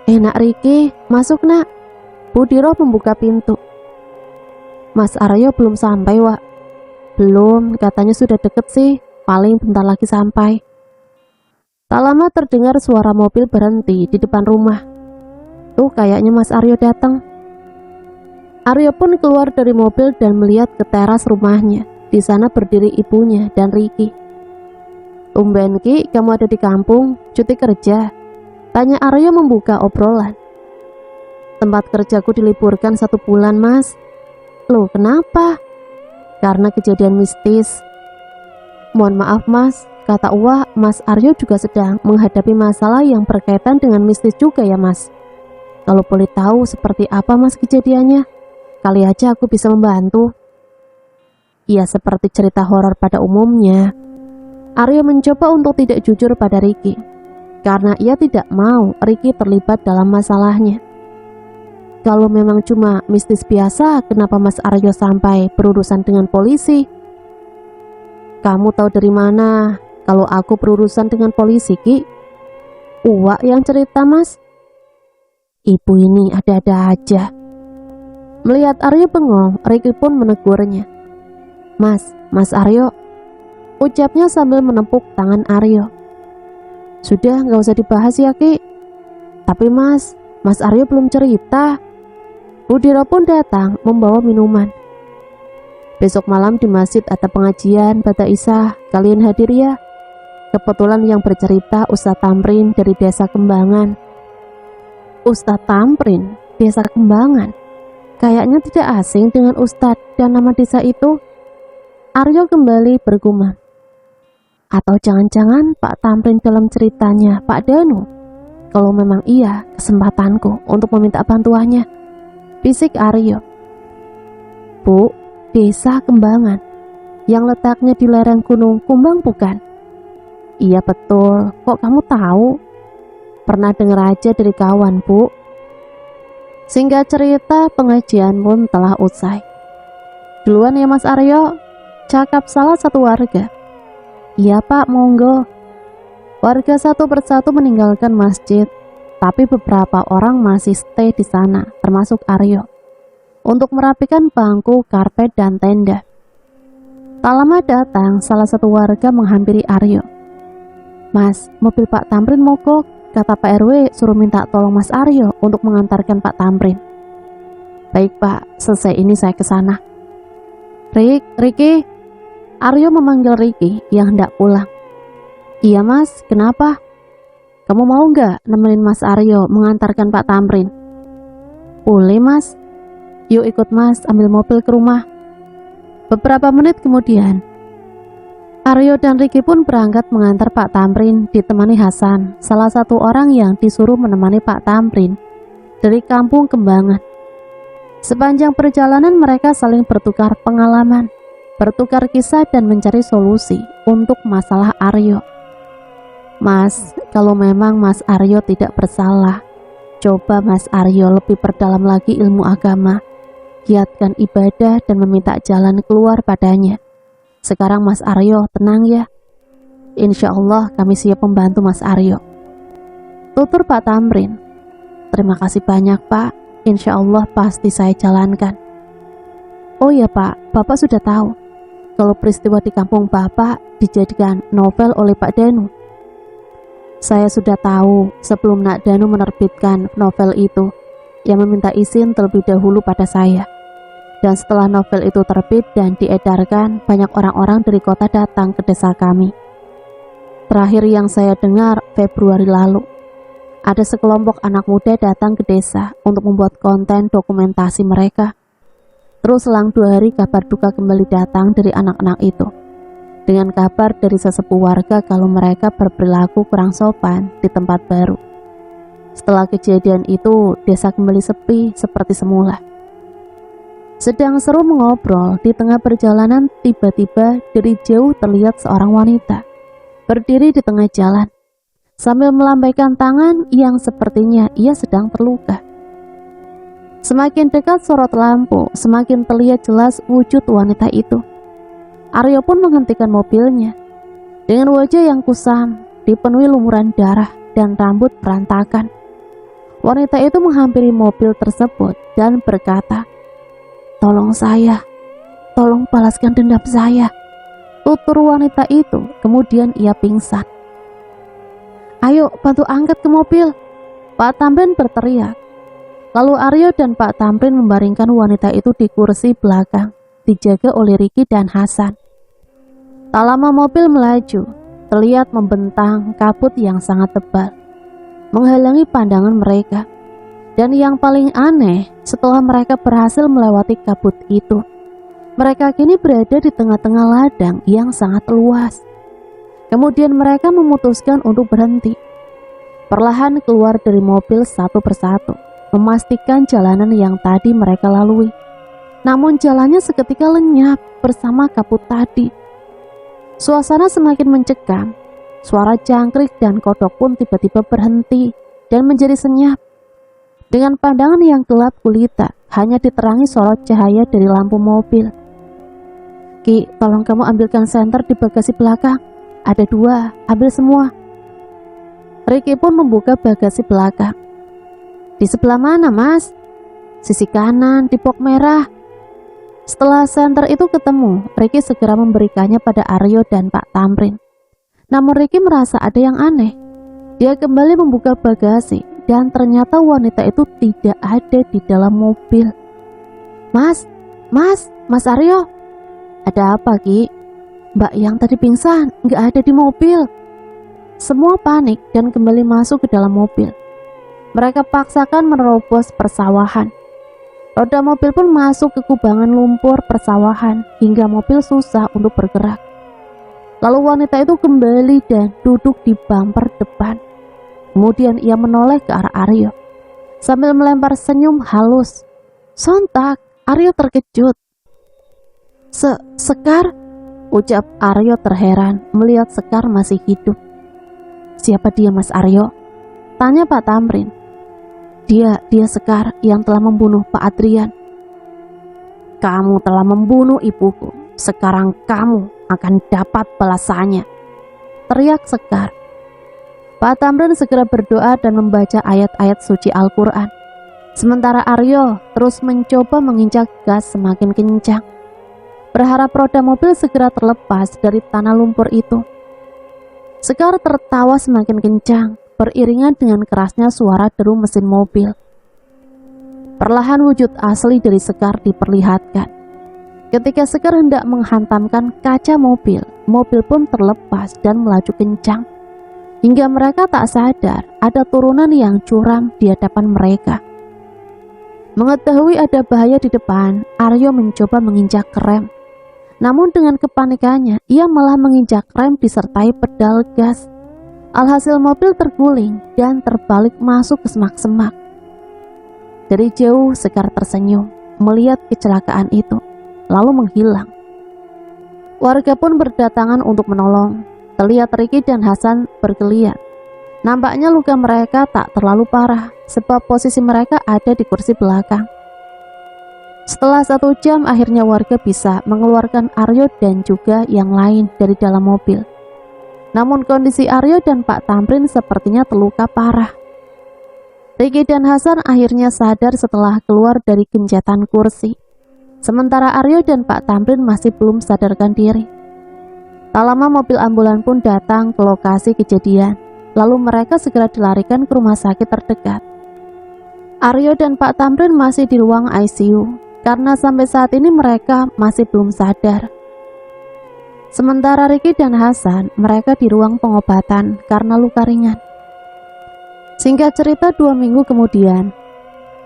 Nak Riki, masuk nak. Budiro membuka pintu. Mas Aryo belum sampai, Wak. Belum, katanya sudah deket sih. Paling bentar lagi sampai. Tak lama terdengar suara mobil berhenti di depan rumah. Tuh kayaknya Mas Aryo datang. Aryo pun keluar dari mobil dan melihat ke teras rumahnya. Di sana berdiri ibunya dan Riki. Tumben Ki, kamu ada di kampung, cuti kerja? Tanya Aryo membuka obrolan. Tempat kerjaku diliburkan 1 bulan, Mas. Loh, kenapa? Karena kejadian mistis. Mohon maaf, Mas, kata Uwa, Mas Aryo juga sedang menghadapi masalah yang berkaitan dengan mistis juga ya, Mas. Kalau boleh tahu seperti apa, Mas, kejadiannya? Kali aja aku bisa membantu. Ya, seperti cerita horor pada umumnya. Aryo mencoba untuk tidak jujur pada Riki, karena ia tidak mau Riki terlibat dalam masalahnya. Kalau memang cuma mistis biasa, kenapa Mas Aryo sampai berurusan dengan polisi? Kamu tahu dari mana kalau aku berurusan dengan polisi, Ki? Uwak yang cerita, Mas. Ibu ini ada-ada aja. Melihat Aryo bengong, Riki pun menegurnya. Mas Aryo, ucapnya sambil menepuk tangan Aryo. Sudah, gak usah dibahas ya, Ki. Tapi Mas Aryo belum cerita. Budiro pun datang membawa minuman. Besok malam di masjid ada pengajian Bada Isah, kalian hadir ya. Kebetulan yang bercerita Ustadz Tamrin dari Desa Kembangan. Ustadz Tamrin, Desa Kembangan. Kayaknya tidak asing dengan Ustadz dan nama desa itu. Aryo kembali bergumam. Atau jangan-jangan Pak Tamrin dalam ceritanya Pak Danu? Kalau memang iya, kesempatanku untuk meminta bantuannya. Bisik Aryo. Bu, Desa Kembangan yang letaknya di lereng Gunung Kumbang bukan? Iya betul, kok kamu tahu? Pernah dengar aja dari kawan, Bu. Singkat cerita, pengajian pun telah usai. Duluan ya Mas Aryo, cakap salah satu warga. Iya Pak, monggo. Warga satu persatu meninggalkan masjid, tapi beberapa orang masih stay di sana, termasuk Aryo, untuk merapikan bangku, karpet, dan tenda. Tak lama datang salah satu warga menghampiri Aryo. Mas, mobil Pak Tamrin mogok. Kata Pak RW suruh minta tolong Mas Aryo untuk mengantarkan Pak Tamrin. Baik Pak, selesai ini saya ke sana. Riki. Aryo memanggil Riki yang hendak pulang. Iya Mas, kenapa? Kamu mau nggak nemenin Mas Aryo mengantarkan Pak Tamrin? Boleh Mas. Yuk ikut Mas, ambil mobil ke rumah. Beberapa menit kemudian, Aryo dan Riki pun berangkat mengantar Pak Tamrin ditemani Hasan, salah satu orang yang disuruh menemani Pak Tamrin dari kampung Kembangan. Sepanjang perjalanan mereka saling bertukar pengalaman, bertukar kisah dan mencari solusi untuk masalah Aryo. Mas, kalau memang Mas Aryo tidak bersalah, coba Mas Aryo lebih perdalam lagi ilmu agama, giatkan ibadah dan meminta jalan keluar padanya. Sekarang Mas Aryo tenang ya. Insya Allah kami siap membantu Mas Aryo. Tutur Pak Tamrin. Terima kasih banyak Pak. Insya Allah pasti saya jalankan. Oh ya Pak, Bapak sudah tahu kalau peristiwa di kampung Bapak dijadikan novel oleh Pak Danu. Saya sudah tahu sebelum Nak Danu menerbitkan novel itu, yang meminta izin terlebih dahulu pada saya. Dan setelah novel itu terbit dan diedarkan, banyak orang-orang dari kota datang ke desa kami. Terakhir yang saya dengar Februari lalu, ada sekelompok anak muda datang ke desa untuk membuat konten dokumentasi mereka. Terus selang 2 hari kabar duka kembali datang dari anak-anak itu, dengan kabar dari sesepuh warga kalau mereka berperilaku kurang sopan di tempat baru. Setelah kejadian itu, desa kembali sepi seperti semula. Sedang seru mengobrol, di tengah perjalanan tiba-tiba dari jauh terlihat seorang wanita berdiri di tengah jalan sambil melambaikan tangan yang sepertinya ia sedang terluka. Semakin dekat sorot lampu, semakin terlihat jelas wujud wanita itu. Aryo pun menghentikan mobilnya. Dengan wajah yang kusam, dipenuhi lumuran darah dan rambut berantakan, wanita itu menghampiri mobil tersebut dan berkata, "Tolong saya, tolong balaskan dendam saya." Tutur wanita itu, kemudian ia pingsan. "Ayo bantu angkat ke mobil," Pak Tamrin berteriak. Lalu Aryo dan Pak Tamrin membaringkan wanita itu di kursi belakang, dijaga oleh Riki dan Hasan. Tak lama mobil melaju, terlihat membentang kabut yang sangat tebal, menghalangi pandangan mereka. Dan yang paling aneh, setelah mereka berhasil melewati kabut itu, mereka kini berada di tengah-tengah ladang yang sangat luas. Kemudian mereka memutuskan untuk berhenti. Perlahan keluar dari mobil satu persatu, memastikan jalanan yang tadi mereka lalui. Namun jalannya seketika lenyap bersama kabut tadi. Suasana semakin mencekam. Suara jangkrik dan kodok pun tiba-tiba berhenti dan menjadi senyap. Dengan pandangan yang gelap gulita, hanya diterangi sorot cahaya dari lampu mobil. "Ki, tolong kamu ambilkan senter di bagasi belakang. Ada 2, ambil semua." Riki pun membuka bagasi belakang. "Di sebelah mana Mas?" "Sisi kanan, di box merah." Setelah senter itu ketemu, Riki segera memberikannya pada Aryo dan Pak Tamrin. Namun Riki merasa ada yang aneh. Dia kembali membuka bagasi dan ternyata wanita itu tidak ada di dalam mobil. Mas Aryo." "Ada apa Ki?" "Mbak yang tadi pingsan nggak ada di mobil." Semua panik dan kembali masuk ke dalam mobil. Mereka paksakan menerobos persawahan. Roda mobil pun masuk ke kubangan lumpur persawahan hingga mobil susah untuk bergerak. Lalu wanita itu kembali dan duduk di bumper depan. Kemudian ia menoleh ke arah Aryo sambil melempar senyum halus. Sontak Aryo terkejut. Sekar?" ucap Aryo terheran melihat Sekar masih hidup. "Siapa dia Mas Aryo?" tanya Pak Tamrin. Dia Sekar yang telah membunuh Pak Adrian." "Kamu telah membunuh ibuku. Sekarang kamu akan dapat balasannya," teriak Sekar. Pak Tamrin segera berdoa dan membaca ayat-ayat suci Al-Quran. Sementara Aryo terus mencoba menginjak gas semakin kencang, berharap roda mobil segera terlepas dari tanah lumpur itu. Sekar tertawa semakin kencang, beriringan dengan kerasnya suara deru mesin mobil. Perlahan wujud asli dari Sekar diperlihatkan. Ketika Sekar hendak menghantamkan kaca mobil, mobil pun terlepas dan melaju kencang. Hingga mereka tak sadar ada turunan yang curam di hadapan mereka. Mengetahui ada bahaya di depan, Aryo mencoba menginjak rem. Namun dengan kepanikannya, ia malah menginjak rem disertai pedal gas. Alhasil mobil terguling dan terbalik masuk ke semak-semak. Dari jauh Sekar tersenyum melihat kecelakaan itu, lalu menghilang. Warga pun berdatangan untuk menolong. Terlihat Ricky dan Hasan bergeliat. Nampaknya luka mereka tak terlalu parah, sebab posisi mereka ada di kursi belakang. Setelah 1 jam, akhirnya warga bisa mengeluarkan Aryo dan juga yang lain dari dalam mobil. Namun kondisi Aryo dan Pak Tamrin sepertinya terluka parah. Ricky dan Hasan akhirnya sadar setelah keluar dari genjatan kursi. Sementara Aryo dan Pak Tamrin masih belum sadarkan diri. Tak lama mobil ambulan pun datang ke lokasi kejadian. Lalu mereka segera dilarikan ke rumah sakit terdekat. Aryo dan Pak Tamrin masih di ruang ICU. Karena sampai saat ini mereka masih belum sadar. Sementara Ricky dan Hasan, mereka di ruang pengobatan karena luka ringan. Singkat cerita, 2 minggu kemudian,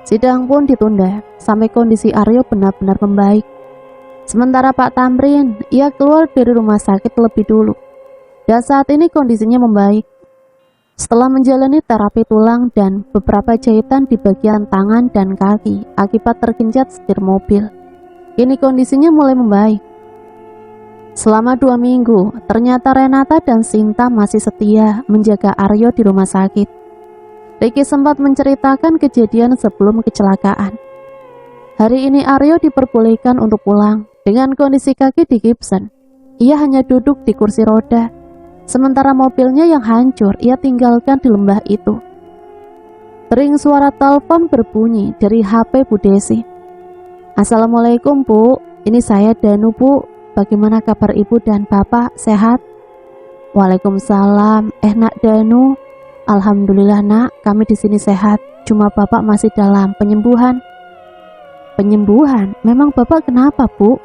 sidang pun ditunda sampai kondisi Aryo benar-benar membaik. Sementara Pak Tamrin, ia keluar dari rumah sakit lebih dulu. Dan saat ini kondisinya membaik. Setelah menjalani terapi tulang dan beberapa jahitan di bagian tangan dan kaki akibat tergenjat setir mobil, kini kondisinya mulai membaik. Selama 2 minggu, ternyata Renata dan Sinta masih setia menjaga Aryo di rumah sakit. Ricky sempat menceritakan kejadian sebelum kecelakaan. Hari ini Aryo diperbolehkan untuk pulang dengan kondisi kaki di gipsen. Ia hanya duduk di kursi roda. Sementara mobilnya yang hancur ia tinggalkan di lembah itu. Tering suara telepon berbunyi dari HP Bu Desi. Assalamualaikum Bu, ini saya Danu Bu. Bagaimana kabar Ibu dan Bapak, sehat? Waalaikumsalam. Nak Danu, alhamdulillah Nak, kami di sini sehat. Cuma Bapak masih dalam penyembuhan. Penyembuhan? Memang Bapak kenapa Bu?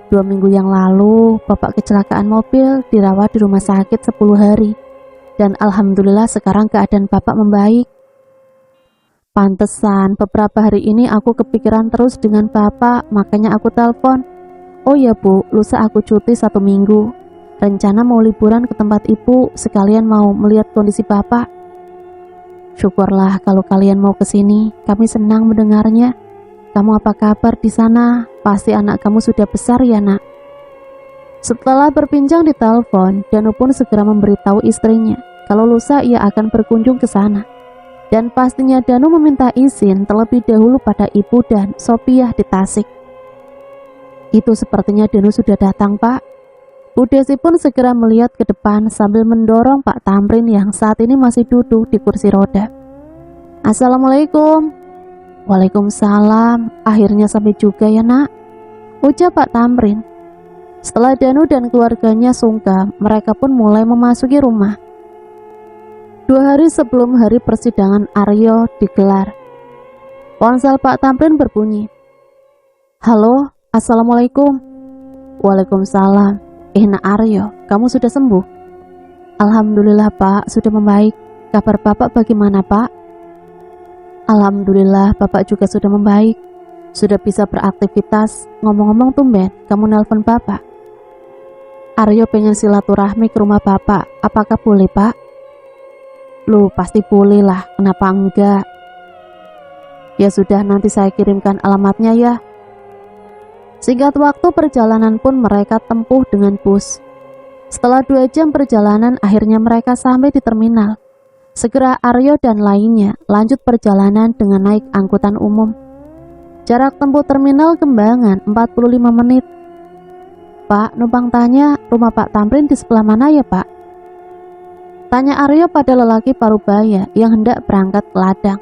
2 minggu yang lalu, Bapak kecelakaan mobil dirawat di rumah sakit 10 hari. Dan alhamdulillah sekarang keadaan Bapak membaik. Pantesan, beberapa hari ini aku kepikiran terus dengan Bapak, makanya aku telepon. Oh ya Bu, lusa aku cuti 1 minggu. Rencana mau liburan ke tempat Ibu, sekalian mau melihat kondisi Bapak. Syukurlah kalau kalian mau ke sini, kami senang mendengarnya. Kamu apa kabar di sana? Pasti anak kamu sudah besar ya Nak. Setelah berbincang di telepon, Danu pun segera memberitahu istrinya kalau lusa ia akan berkunjung ke sana. Dan pastinya Danu meminta izin terlebih dahulu pada ibu dan Sopiah di Tasik. Itu sepertinya Danu sudah datang Pak. Bu Desi pun segera melihat ke depan sambil mendorong Pak Tamrin yang saat ini masih duduk di kursi roda. Assalamualaikum. Waalaikumsalam, akhirnya sampai juga ya Nak, ucap Pak Tamrin. Setelah Danu dan keluarganya sungkem, mereka pun mulai memasuki rumah. 2 hari sebelum hari persidangan Aryo digelar, ponsel Pak Tamrin berbunyi. Halo, Assalamualaikum. Waalaikumsalam. Nak Aryo, kamu sudah sembuh? Alhamdulillah Pak, sudah membaik. Kabar Bapak bagaimana Pak? Alhamdulillah Bapak juga sudah membaik. Sudah bisa beraktivitas. Ngomong-ngomong tumben, kamu nelpon Bapak. Aryo pengen silaturahmi ke rumah Bapak. Apakah boleh Pak? Loh pasti boleh lah, kenapa enggak? Ya sudah, nanti saya kirimkan alamatnya ya. Singkat waktu perjalanan pun mereka tempuh dengan bus. Setelah 2 jam perjalanan, akhirnya mereka sampai di terminal. Segera Aryo dan lainnya lanjut perjalanan dengan naik angkutan umum. Jarak tempuh terminal Kembangan 45 menit. Pak, numpang tanya, rumah Pak Tamrin di sebelah mana ya Pak? Tanya Aryo pada lelaki parubaya yang hendak berangkat ke ladang.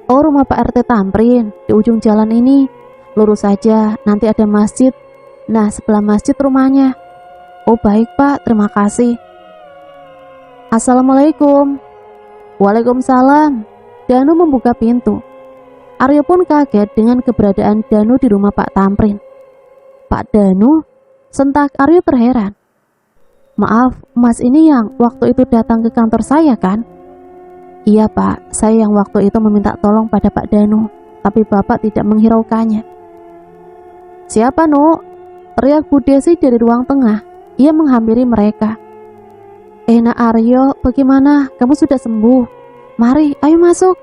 Oh, rumah Pak RT Tamrin di ujung jalan ini. Lurus saja, nanti ada masjid. Nah, sebelah masjid rumahnya. Oh baik Pak, terima kasih. Assalamualaikum. Waalaikumsalam. Danu membuka pintu. Aryo pun kaget dengan keberadaan Danu di rumah Pak Tamrin. Pak Danu? Sentak Aryo terheran. Maaf, Mas ini yang waktu itu datang ke kantor saya kan? Iya Pak, saya yang waktu itu meminta tolong pada Pak Danu, tapi Bapak tidak menghiraukannya. Siapa, Nuk? Teriak Bu Desi dari ruang tengah. Ia menghampiri mereka. Nak Aryo, bagaimana? Kamu sudah sembuh? Mari, ayo masuk.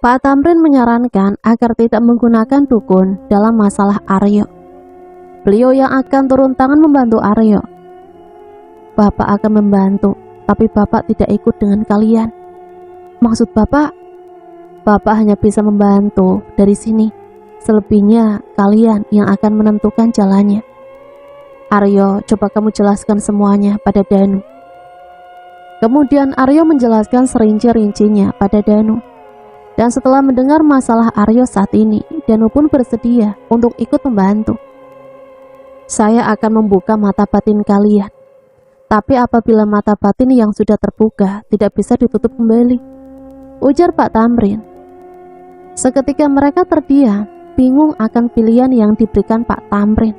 Pak Tamrin menyarankan agar tidak menggunakan dukun dalam masalah Aryo. Beliau yang akan turun tangan membantu Aryo. Bapak akan membantu, tapi Bapak tidak ikut dengan kalian. Maksud Bapak? Bapak hanya bisa membantu dari sini. Selebihnya kalian yang akan menentukan jalannya. Aryo, coba kamu jelaskan semuanya pada Danu. Kemudian Aryo menjelaskan serinci-rincinya pada Danu. Dan setelah mendengar masalah Aryo saat ini, Danu pun bersedia untuk ikut membantu. Saya akan membuka mata batin kalian. Tapi apabila mata batin yang sudah terbuka tidak bisa ditutup kembali, ujar Pak Tamrin. Seketika mereka terdiam, bingung akan pilihan yang diberikan Pak Tamrin.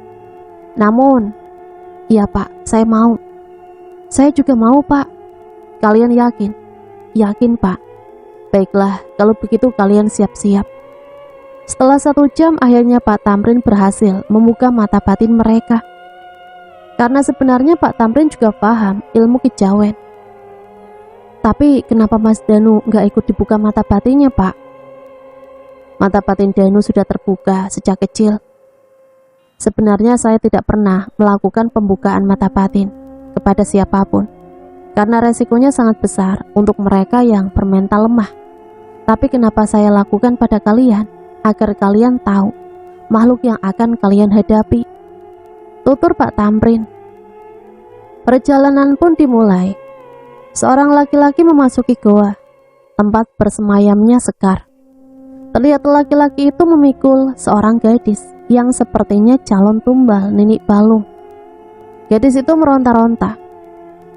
Namun, iya Pak, saya mau. Saya juga mau Pak. Kalian yakin? Yakin Pak. Baiklah, kalau begitu kalian siap-siap. Setelah 1 jam akhirnya Pak Tamrin berhasil membuka mata batin mereka. Karena sebenarnya Pak Tamrin juga paham ilmu kejawen. Tapi kenapa Mas Danu nggak ikut dibuka mata batinnya Pak? Mata batin Danu sudah terbuka sejak kecil. Sebenarnya saya tidak pernah melakukan pembukaan mata batin kepada siapapun, karena resikonya sangat besar untuk mereka yang bermental lemah. Tapi kenapa saya lakukan pada kalian? Agar kalian tahu makhluk yang akan kalian hadapi, tutur Pak Tamrin. Perjalanan pun dimulai. Seorang laki-laki memasuki goa, tempat bersemayamnya Sekar. Terlihat laki-laki itu memikul seorang gadis yang sepertinya calon tumbal Nenek Balung. Gadis itu meronta-ronta.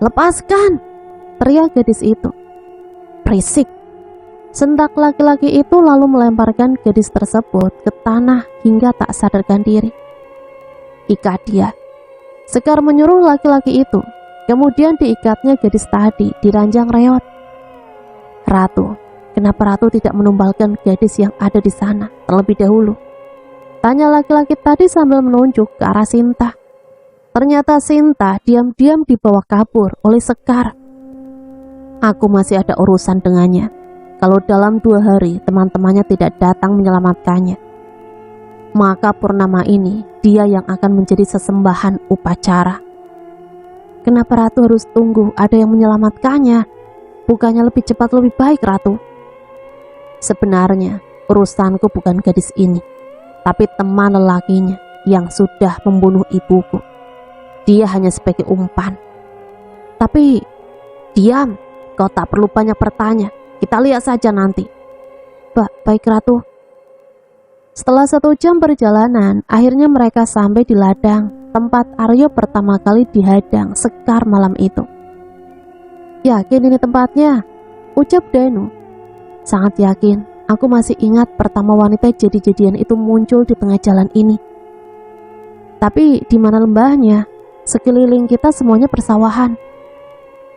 Lepaskan! Teriak gadis itu. Berisik! Sentak laki-laki itu lalu melemparkan gadis tersebut ke tanah hingga tak sadarkan diri. Ikat dia. Sekar menyuruh laki-laki itu. Kemudian diikatnya gadis tadi di ranjang reot. Ratu, kenapa Ratu tidak menumbalkan gadis yang ada di sana terlebih dahulu? Tanya laki-laki tadi sambil menunjuk ke arah Sinta. Ternyata Sinta diam-diam dibawa kabur oleh Sekar. Aku masih ada urusan dengannya. Kalau dalam 2 hari teman-temannya tidak datang menyelamatkannya, maka purnama ini dia yang akan menjadi sesembahan upacara. Kenapa Ratu harus tunggu ada yang menyelamatkannya? Bukannya lebih cepat lebih baik Ratu? Sebenarnya urusanku bukan gadis ini, tapi teman lelakinya yang sudah membunuh ibuku. Dia hanya sebagai umpan. Tapi diam, kau tak perlu banyak bertanya. Kita lihat saja nanti. Baik Ratu. Setelah 1 jam perjalanan, akhirnya mereka sampai di ladang tempat Aryo pertama kali dihadang Sekar malam itu. Yakin ini tempatnya? Ucap Danu. Sangat yakin. Aku masih ingat pertama wanita jadi-jadian itu muncul di tengah jalan ini. Tapi di mana lembahnya? Sekeliling kita semuanya persawahan.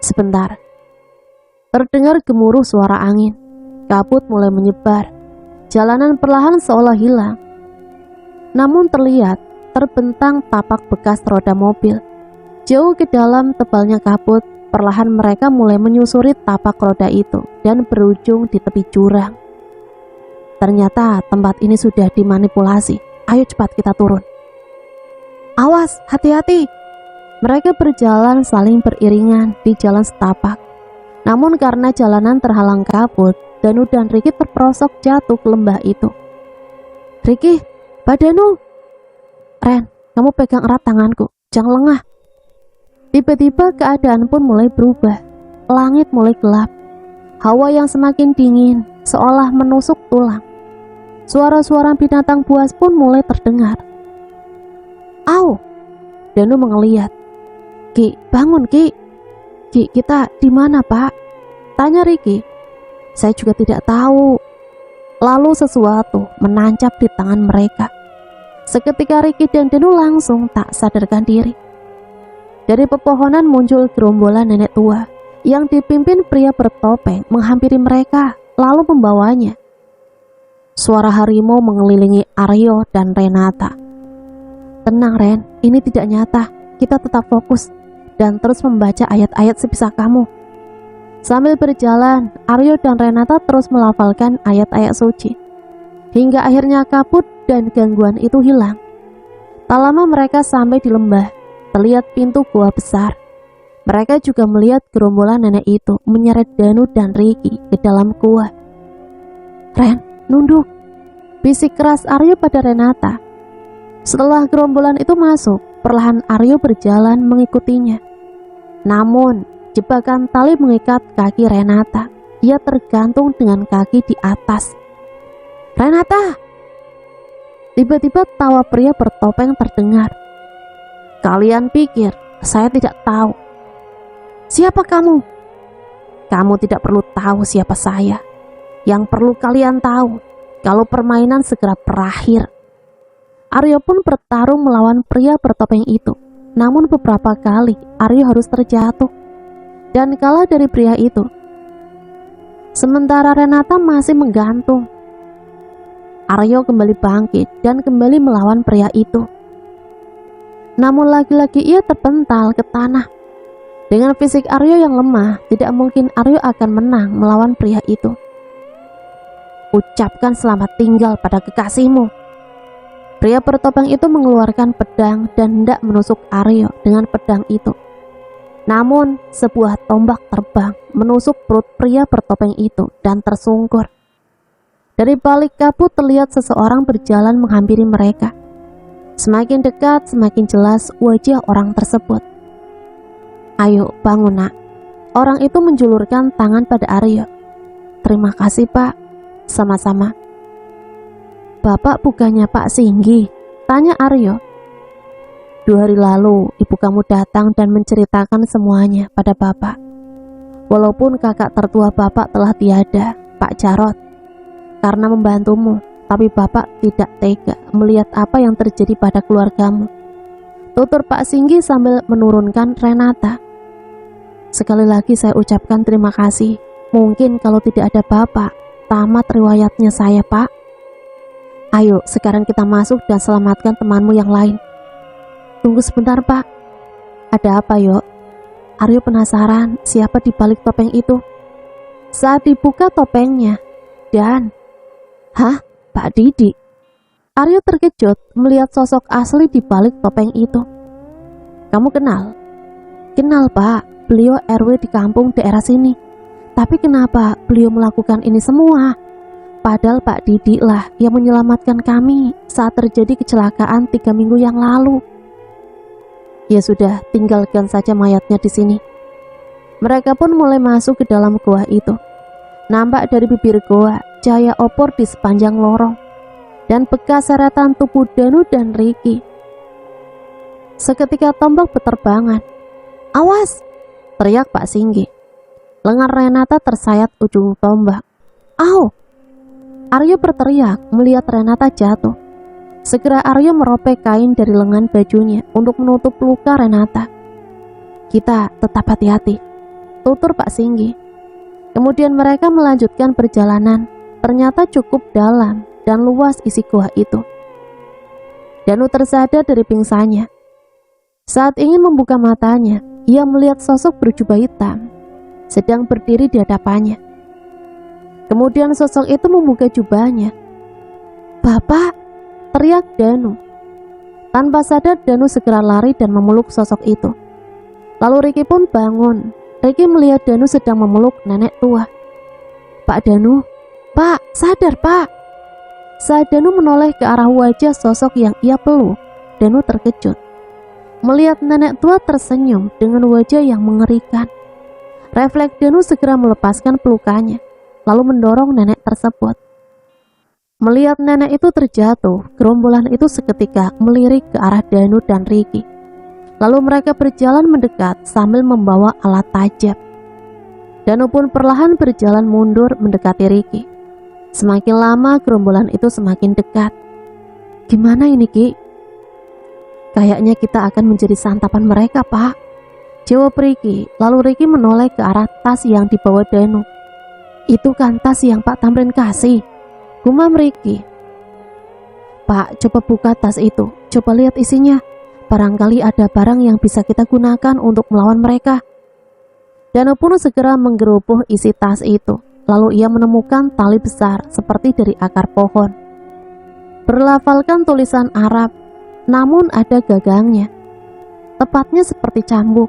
Sebentar. Terdengar gemuruh suara angin. Kabut mulai menyebar. Jalanan perlahan seolah hilang. Namun terlihat terbentang tapak bekas roda mobil. Jauh ke dalam tebalnya kabut, perlahan mereka mulai menyusuri tapak roda itu dan berujung di tepi jurang. Ternyata tempat ini sudah dimanipulasi. Ayo cepat kita turun. Awas, hati-hati. Mereka berjalan saling beriringan di jalan setapak. Namun karena jalanan terhalang kabut, Danu dan Riki terperosok jatuh ke lembah itu. Riki, Pak Danu. Ren, kamu pegang erat tanganku, jangan lengah. Tiba-tiba keadaan pun mulai berubah. Langit mulai gelap. Hawa yang semakin dingin seolah menusuk tulang. Suara-suara binatang buas pun mulai terdengar. Au! Danu mengeliat. Ki, bangun Ki. Ki, kita di mana, Pak? Tanya Ricky. Saya juga tidak tahu. Lalu sesuatu menancap di tangan mereka. Seketika Ricky dan Danu langsung tak sadarkan diri. Dari pepohonan muncul gerombolan nenek tua yang dipimpin pria bertopeng menghampiri mereka lalu membawanya. Suara harimau mengelilingi Aryo dan Renata. Tenang Ren, ini tidak nyata. Kita tetap fokus dan terus membaca ayat-ayat sebisa kamu. Sambil berjalan, Aryo dan Renata terus melafalkan ayat-ayat suci. Hingga akhirnya kabut dan gangguan itu hilang. Tak lama mereka sampai di lembah. Terlihat pintu gua besar. Mereka juga melihat gerombolan nenek itu menyeret Danu dan Ricky ke dalam gua. Ren, nunduk, bisik keras Aryo pada Renata. Setelah gerombolan itu masuk, perlahan Aryo berjalan mengikutinya. Namun, jebakan tali mengikat kaki Renata. Ia tergantung dengan kaki di atas. Renata! Tiba-tiba tawa pria bertopeng terdengar. Kalian pikir saya tidak tahu? Siapa kamu? Kamu tidak perlu tahu siapa saya. Yang perlu kalian tahu, kalau permainan segera berakhir. Aryo pun bertarung melawan pria bertopeng itu. Namun beberapa kali Aryo harus terjatuh dan kalah dari pria itu. Sementara Renata masih menggantung. Aryo kembali bangkit dan kembali melawan pria itu. Namun lagi-lagi ia terpental ke tanah. Dengan fisik Aryo yang lemah, tidak mungkin Aryo akan menang melawan pria itu. Ucapkan selamat tinggal pada kekasihmu. Pria bertopeng itu mengeluarkan pedang dan hendak menusuk Aryo dengan pedang itu. Namun, sebuah tombak terbang menusuk perut pria bertopeng itu dan tersungkur. Dari balik kabut terlihat seseorang berjalan menghampiri mereka. Semakin dekat, semakin jelas wajah orang tersebut. Ayo, bangun nak. Orang itu menjulurkan tangan pada Aryo. Terima kasih Pak. Sama-sama. Bapak bukannya Pak Singgi? Tanya Aryo. 2 hari lalu ibu kamu datang dan menceritakan semuanya pada bapak. Walaupun kakak tertua bapak telah tiada, Pak Jarot, karena membantumu, tapi bapak tidak tega melihat apa yang terjadi pada keluargamu. Tutur Pak Singgi sambil menurunkan Renata. Sekali lagi saya ucapkan terima kasih. Mungkin kalau tidak ada bapak, tamat riwayatnya saya Pak. Ayo sekarang kita masuk dan selamatkan temanmu yang lain. Tunggu sebentar Pak. Ada apa Yok? Aryo penasaran siapa di balik topeng itu. Saat dibuka topengnya dan hah? Pak Didi. Aryo terkejut melihat sosok asli di balik topeng itu. Kamu kenal? Kenal Pak, beliau RW di kampung daerah sini. Tapi kenapa beliau melakukan ini semua? Padahal Pak Didi lah yang menyelamatkan kami saat terjadi kecelakaan 3 minggu yang lalu. Ya sudah, tinggalkan saja mayatnya di sini. Mereka pun mulai masuk ke dalam goa itu. Nampak dari bibir goa cahaya opor di sepanjang lorong dan bekas seretan tubuh Danu dan Ricky. Seketika tombak berterbangan. Awas! Teriak Pak Singgi. Lengan Renata tersayat ujung tombak. Au! Aryo berteriak melihat Renata jatuh. Segera Aryo meropek kain dari lengan bajunya untuk menutup luka Renata. Kita tetap hati-hati, tutur Pak Singgi. Kemudian mereka melanjutkan perjalanan. Ternyata cukup dalam dan luas isi goa itu. Danu tersadar dari pingsannya. Saat ingin membuka matanya, ia melihat sosok berjubah hitam sedang berdiri di hadapannya. Kemudian sosok itu membuka jubahnya. Bapak, teriak Danu. Tanpa sadar Danu segera lari dan memeluk sosok itu. Lalu Ricky pun bangun. Ricky melihat Danu sedang memeluk nenek tua. Pak Danu, Pak, sadar Pak. Saat Danu menoleh ke arah wajah sosok yang ia peluk, Danu terkejut. Melihat nenek tua tersenyum dengan wajah yang mengerikan. Refleks Danu segera melepaskan pelukannya, lalu mendorong nenek tersebut. Melihat nenek itu terjatuh, gerombolan itu seketika melirik ke arah Danu dan Ricky. Lalu mereka berjalan mendekat sambil membawa alat tajam. Danu pun perlahan berjalan mundur mendekati Ricky. Semakin lama gerombolan itu semakin dekat. Gimana ini, Ki? Kayaknya kita akan menjadi santapan mereka, Pak, jawab Ricky. Lalu Ricky menoleh ke arah tas yang dibawa Danu. Itu kan tas yang Pak Tamrin kasih, gumam Ricky. Pak, coba buka tas itu, coba lihat isinya. Barangkali ada barang yang bisa kita gunakan untuk melawan mereka. Danu pun segera menggeroboh isi tas itu. Lalu ia menemukan tali besar seperti dari akar pohon. Berlafalkan tulisan Arab, namun ada gagangnya. Tepatnya seperti cambuk.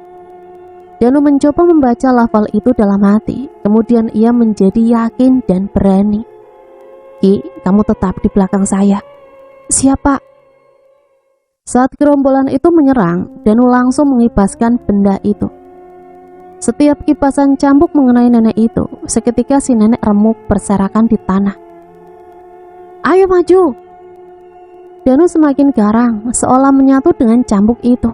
Danu mencoba membaca lafal itu dalam hati. Kemudian ia menjadi yakin dan berani. Ki, kamu tetap di belakang saya. Siapa? Saat gerombolan itu menyerang, Danu langsung mengibaskan benda itu. Setiap kipasan cambuk mengenai nenek itu, seketika si nenek remuk berserakan di tanah. Ayo maju! Danu semakin garang, seolah menyatu dengan cambuk itu.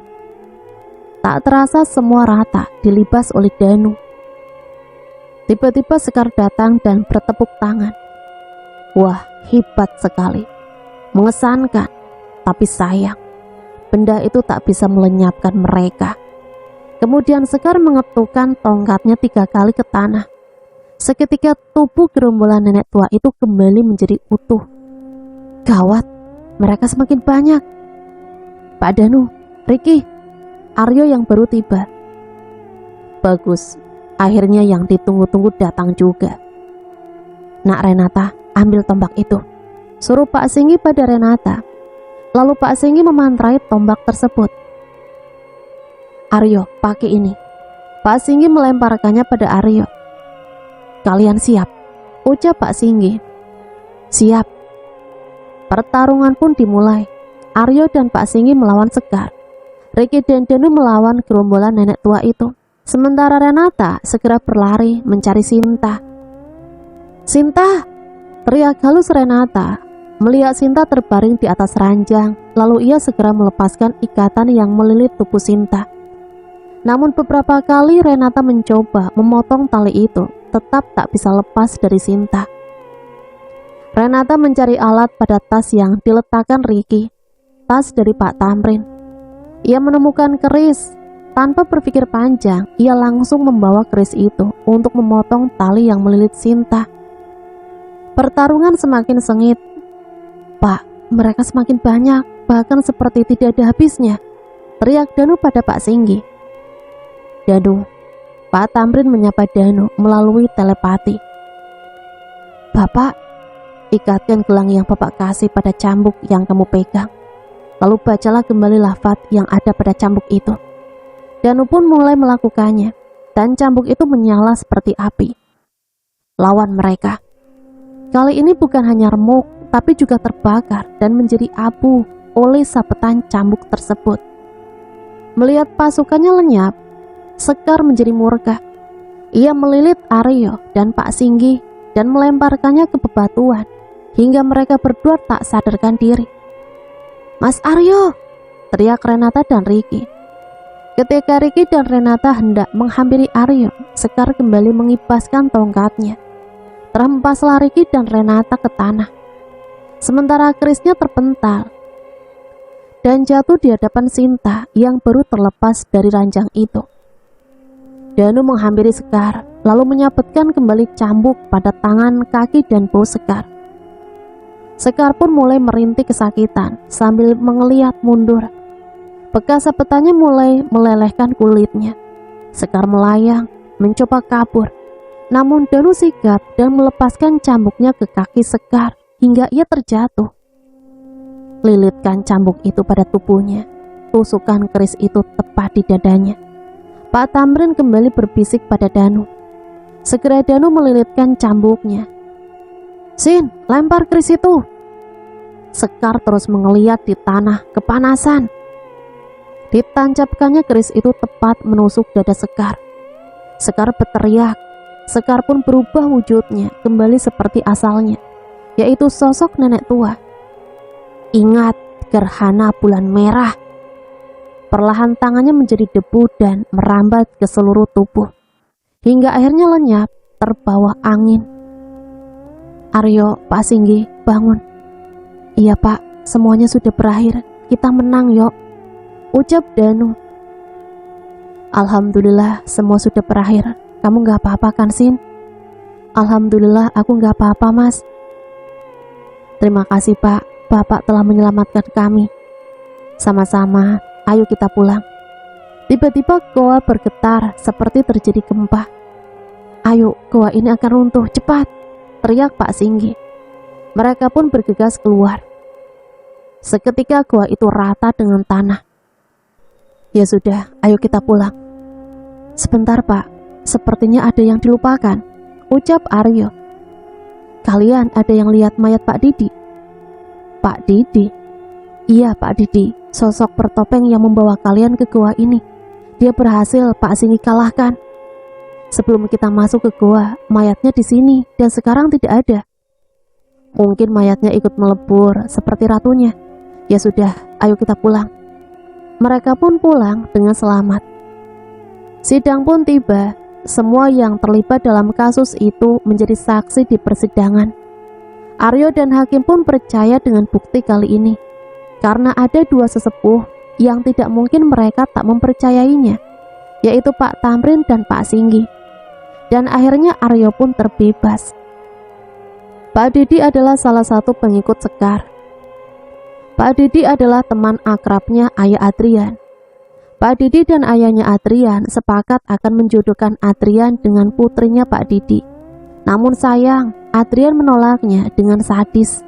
Tak terasa semua rata dilibas oleh Danu. Tiba-tiba Sekar datang dan bertepuk tangan. Wah, hebat sekali. Mengesankan, tapi sayang, benda itu tak bisa melenyapkan mereka. Kemudian Sekar mengetukkan tongkatnya 3 kali ke tanah. Seketika tubuh gerombolan nenek tua itu kembali menjadi utuh. Gawat, mereka semakin banyak. Pak Danu, Ricky, Aryo yang baru tiba. Bagus, akhirnya yang ditunggu-tunggu datang juga. Nak Renata, ambil tombak itu, suruh Pak Singgi pada Renata. Lalu Pak Singgi memantrai tombak tersebut. Aryo, pakai ini. Pak Singgi melemparkannya pada Aryo. Kalian siap? Ucap Pak Singgi. Siap. Pertarungan pun dimulai. Aryo dan Pak Singgi melawan Sekar. Ricky dan Danu melawan gerombolan nenek tua itu. Sementara Renata segera berlari mencari Sinta. Sinta! Teriak halus Renata. Melihat Sinta terbaring di atas ranjang, lalu ia segera melepaskan ikatan yang melilit tubuh Sinta. Namun beberapa kali Renata mencoba memotong tali itu, tetap tak bisa lepas dari Sinta. Renata mencari alat pada tas yang diletakkan Ricky, tas dari Pak Tamrin. Ia menemukan keris. Tanpa berpikir panjang, ia langsung membawa keris itu untuk memotong tali yang melilit Sinta. Pertarungan semakin sengit. Pak, mereka semakin banyak, bahkan seperti tidak ada habisnya, teriak Danu pada Pak Singgi. Danu, Pak Tamrin menyapa Danu melalui telepati. Bapak, ikatkan gelang yang Bapak kasih pada cambuk yang kamu pegang. Lalu bacalah kembali lafaz yang ada pada cambuk itu. Danu pun mulai melakukannya, dan cambuk itu menyala seperti api. Lawan mereka. Kali ini bukan hanya remuk, tapi juga terbakar dan menjadi abu oleh sabetan cambuk tersebut. Melihat pasukannya lenyap, Sekar menjadi murka. Ia melilit Aryo dan Pak Singgi dan melemparkannya ke bebatuan, hingga mereka berdua tak sadarkan diri. Mas Aryo, teriak Renata dan Ricky. Ketika Ricky dan Renata hendak menghampiri Aryo, Sekar kembali mengibaskan tongkatnya. Terhempaslah Ricky dan Renata ke tanah. Sementara kerisnya terpental dan jatuh di hadapan Sinta yang baru terlepas dari ranjang itu. Danu menghampiri Sekar, lalu menyabetkan kembali cambuk pada tangan, kaki, dan bau Sekar. Sekar pun mulai merintih kesakitan sambil mengeliat mundur. Bekas sabetannya mulai melelehkan kulitnya. Sekar melayang, mencoba kabur. Namun Danu sigap dan melepaskan cambuknya ke kaki Sekar hingga ia terjatuh. Lilitkan cambuk itu pada tubuhnya. Tusukan keris itu tepat di dadanya. Pak Tamrin kembali berbisik pada Danu. Segera Danu melilitkan cambuknya. Sin, lempar keris itu. Sekar terus mengeliat di tanah kepanasan. Ditancapkannya keris itu tepat menusuk dada Sekar. Sekar berteriak. Sekar pun berubah wujudnya kembali seperti asalnya, yaitu sosok nenek tua. Ingat gerhana bulan merah. perlahan tangannya menjadi debu dan merambat ke seluruh tubuh, hingga akhirnya lenyap terbawa angin. Aryo, Pak Singgi, bangun. Iya Pak, semuanya sudah berakhir, kita menang yuk, ucap Danu. Alhamdulillah semua sudah berakhir, kamu gak apa-apa kan Sin? Alhamdulillah aku gak apa-apa Mas. Terima kasih Pak, Bapak telah menyelamatkan kami. Sama-sama, ayo kita pulang. Tiba-tiba goa bergetar seperti terjadi gempa. Ayo, goa ini akan runtuh, cepat, teriak Pak Singgi. Mereka pun bergegas keluar. Seketika goa itu rata dengan tanah. Ya sudah, ayo kita pulang. Sebentar Pak, sepertinya ada yang dilupakan, ucap Aryo. Kalian ada yang lihat mayat Pak Didi? Pak Didi? Iya Pak Didi, sosok bertopeng yang membawa kalian ke goa ini. Dia berhasil Pak Singgi kalahkan. Sebelum kita masuk ke goa, mayatnya di sini dan sekarang tidak ada. Mungkin mayatnya ikut melebur seperti ratunya. Ya sudah, ayo kita pulang. Mereka pun pulang dengan selamat. Sidang pun tiba. Semua yang terlibat dalam kasus itu menjadi saksi di persidangan. Aryo dan hakim pun percaya dengan bukti kali ini, karena ada dua sesepuh yang tidak mungkin mereka tak mempercayainya, yaitu Pak Tamrin dan Pak Singgi. Dan akhirnya Aryo pun terbebas. Pak Didi adalah salah satu pengikut Sekar. Pak Didi adalah teman akrabnya ayah Adrian. Pak Didi dan ayahnya Adrian sepakat akan menjodohkan Adrian dengan putrinya Pak Didi. Namun sayang, Adrian menolaknya dengan sadis.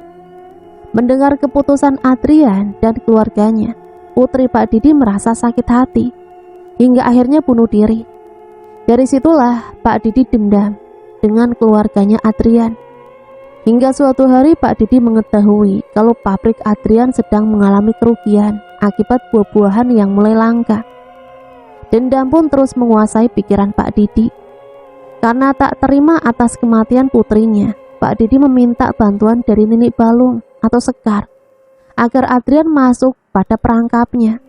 Mendengar keputusan Adrian dan keluarganya, putri Pak Didi merasa sakit hati, hingga akhirnya bunuh diri. Dari situlah Pak Didi dendam dengan keluarganya Adrian. Hingga suatu hari Pak Didi mengetahui kalau pabrik Adrian sedang mengalami kerugian akibat buah-buahan yang mulai langka. Dendam pun terus menguasai pikiran Pak Didi. Karena tak terima atas kematian putrinya, Pak Didi meminta bantuan dari Nenek Balung atau Sekar agar Adrian masuk pada perangkapnya.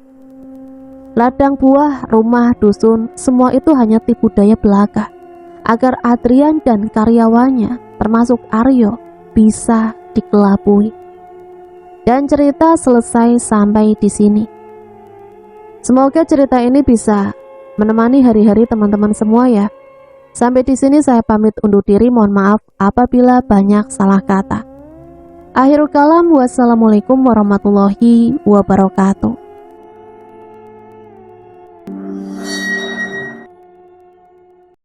Ladang buah, rumah, dusun, semua itu hanya tipu daya belaka agar Adrian dan karyawannya termasuk Aryo bisa dikelabui. Dan cerita selesai sampai di sini. Semoga cerita ini bisa menemani hari-hari teman-teman semua ya. Sampai di sini saya pamit undur diri, mohon maaf apabila banyak salah kata. Akhirul kalam, wassalamualaikum warahmatullahi wabarakatuh.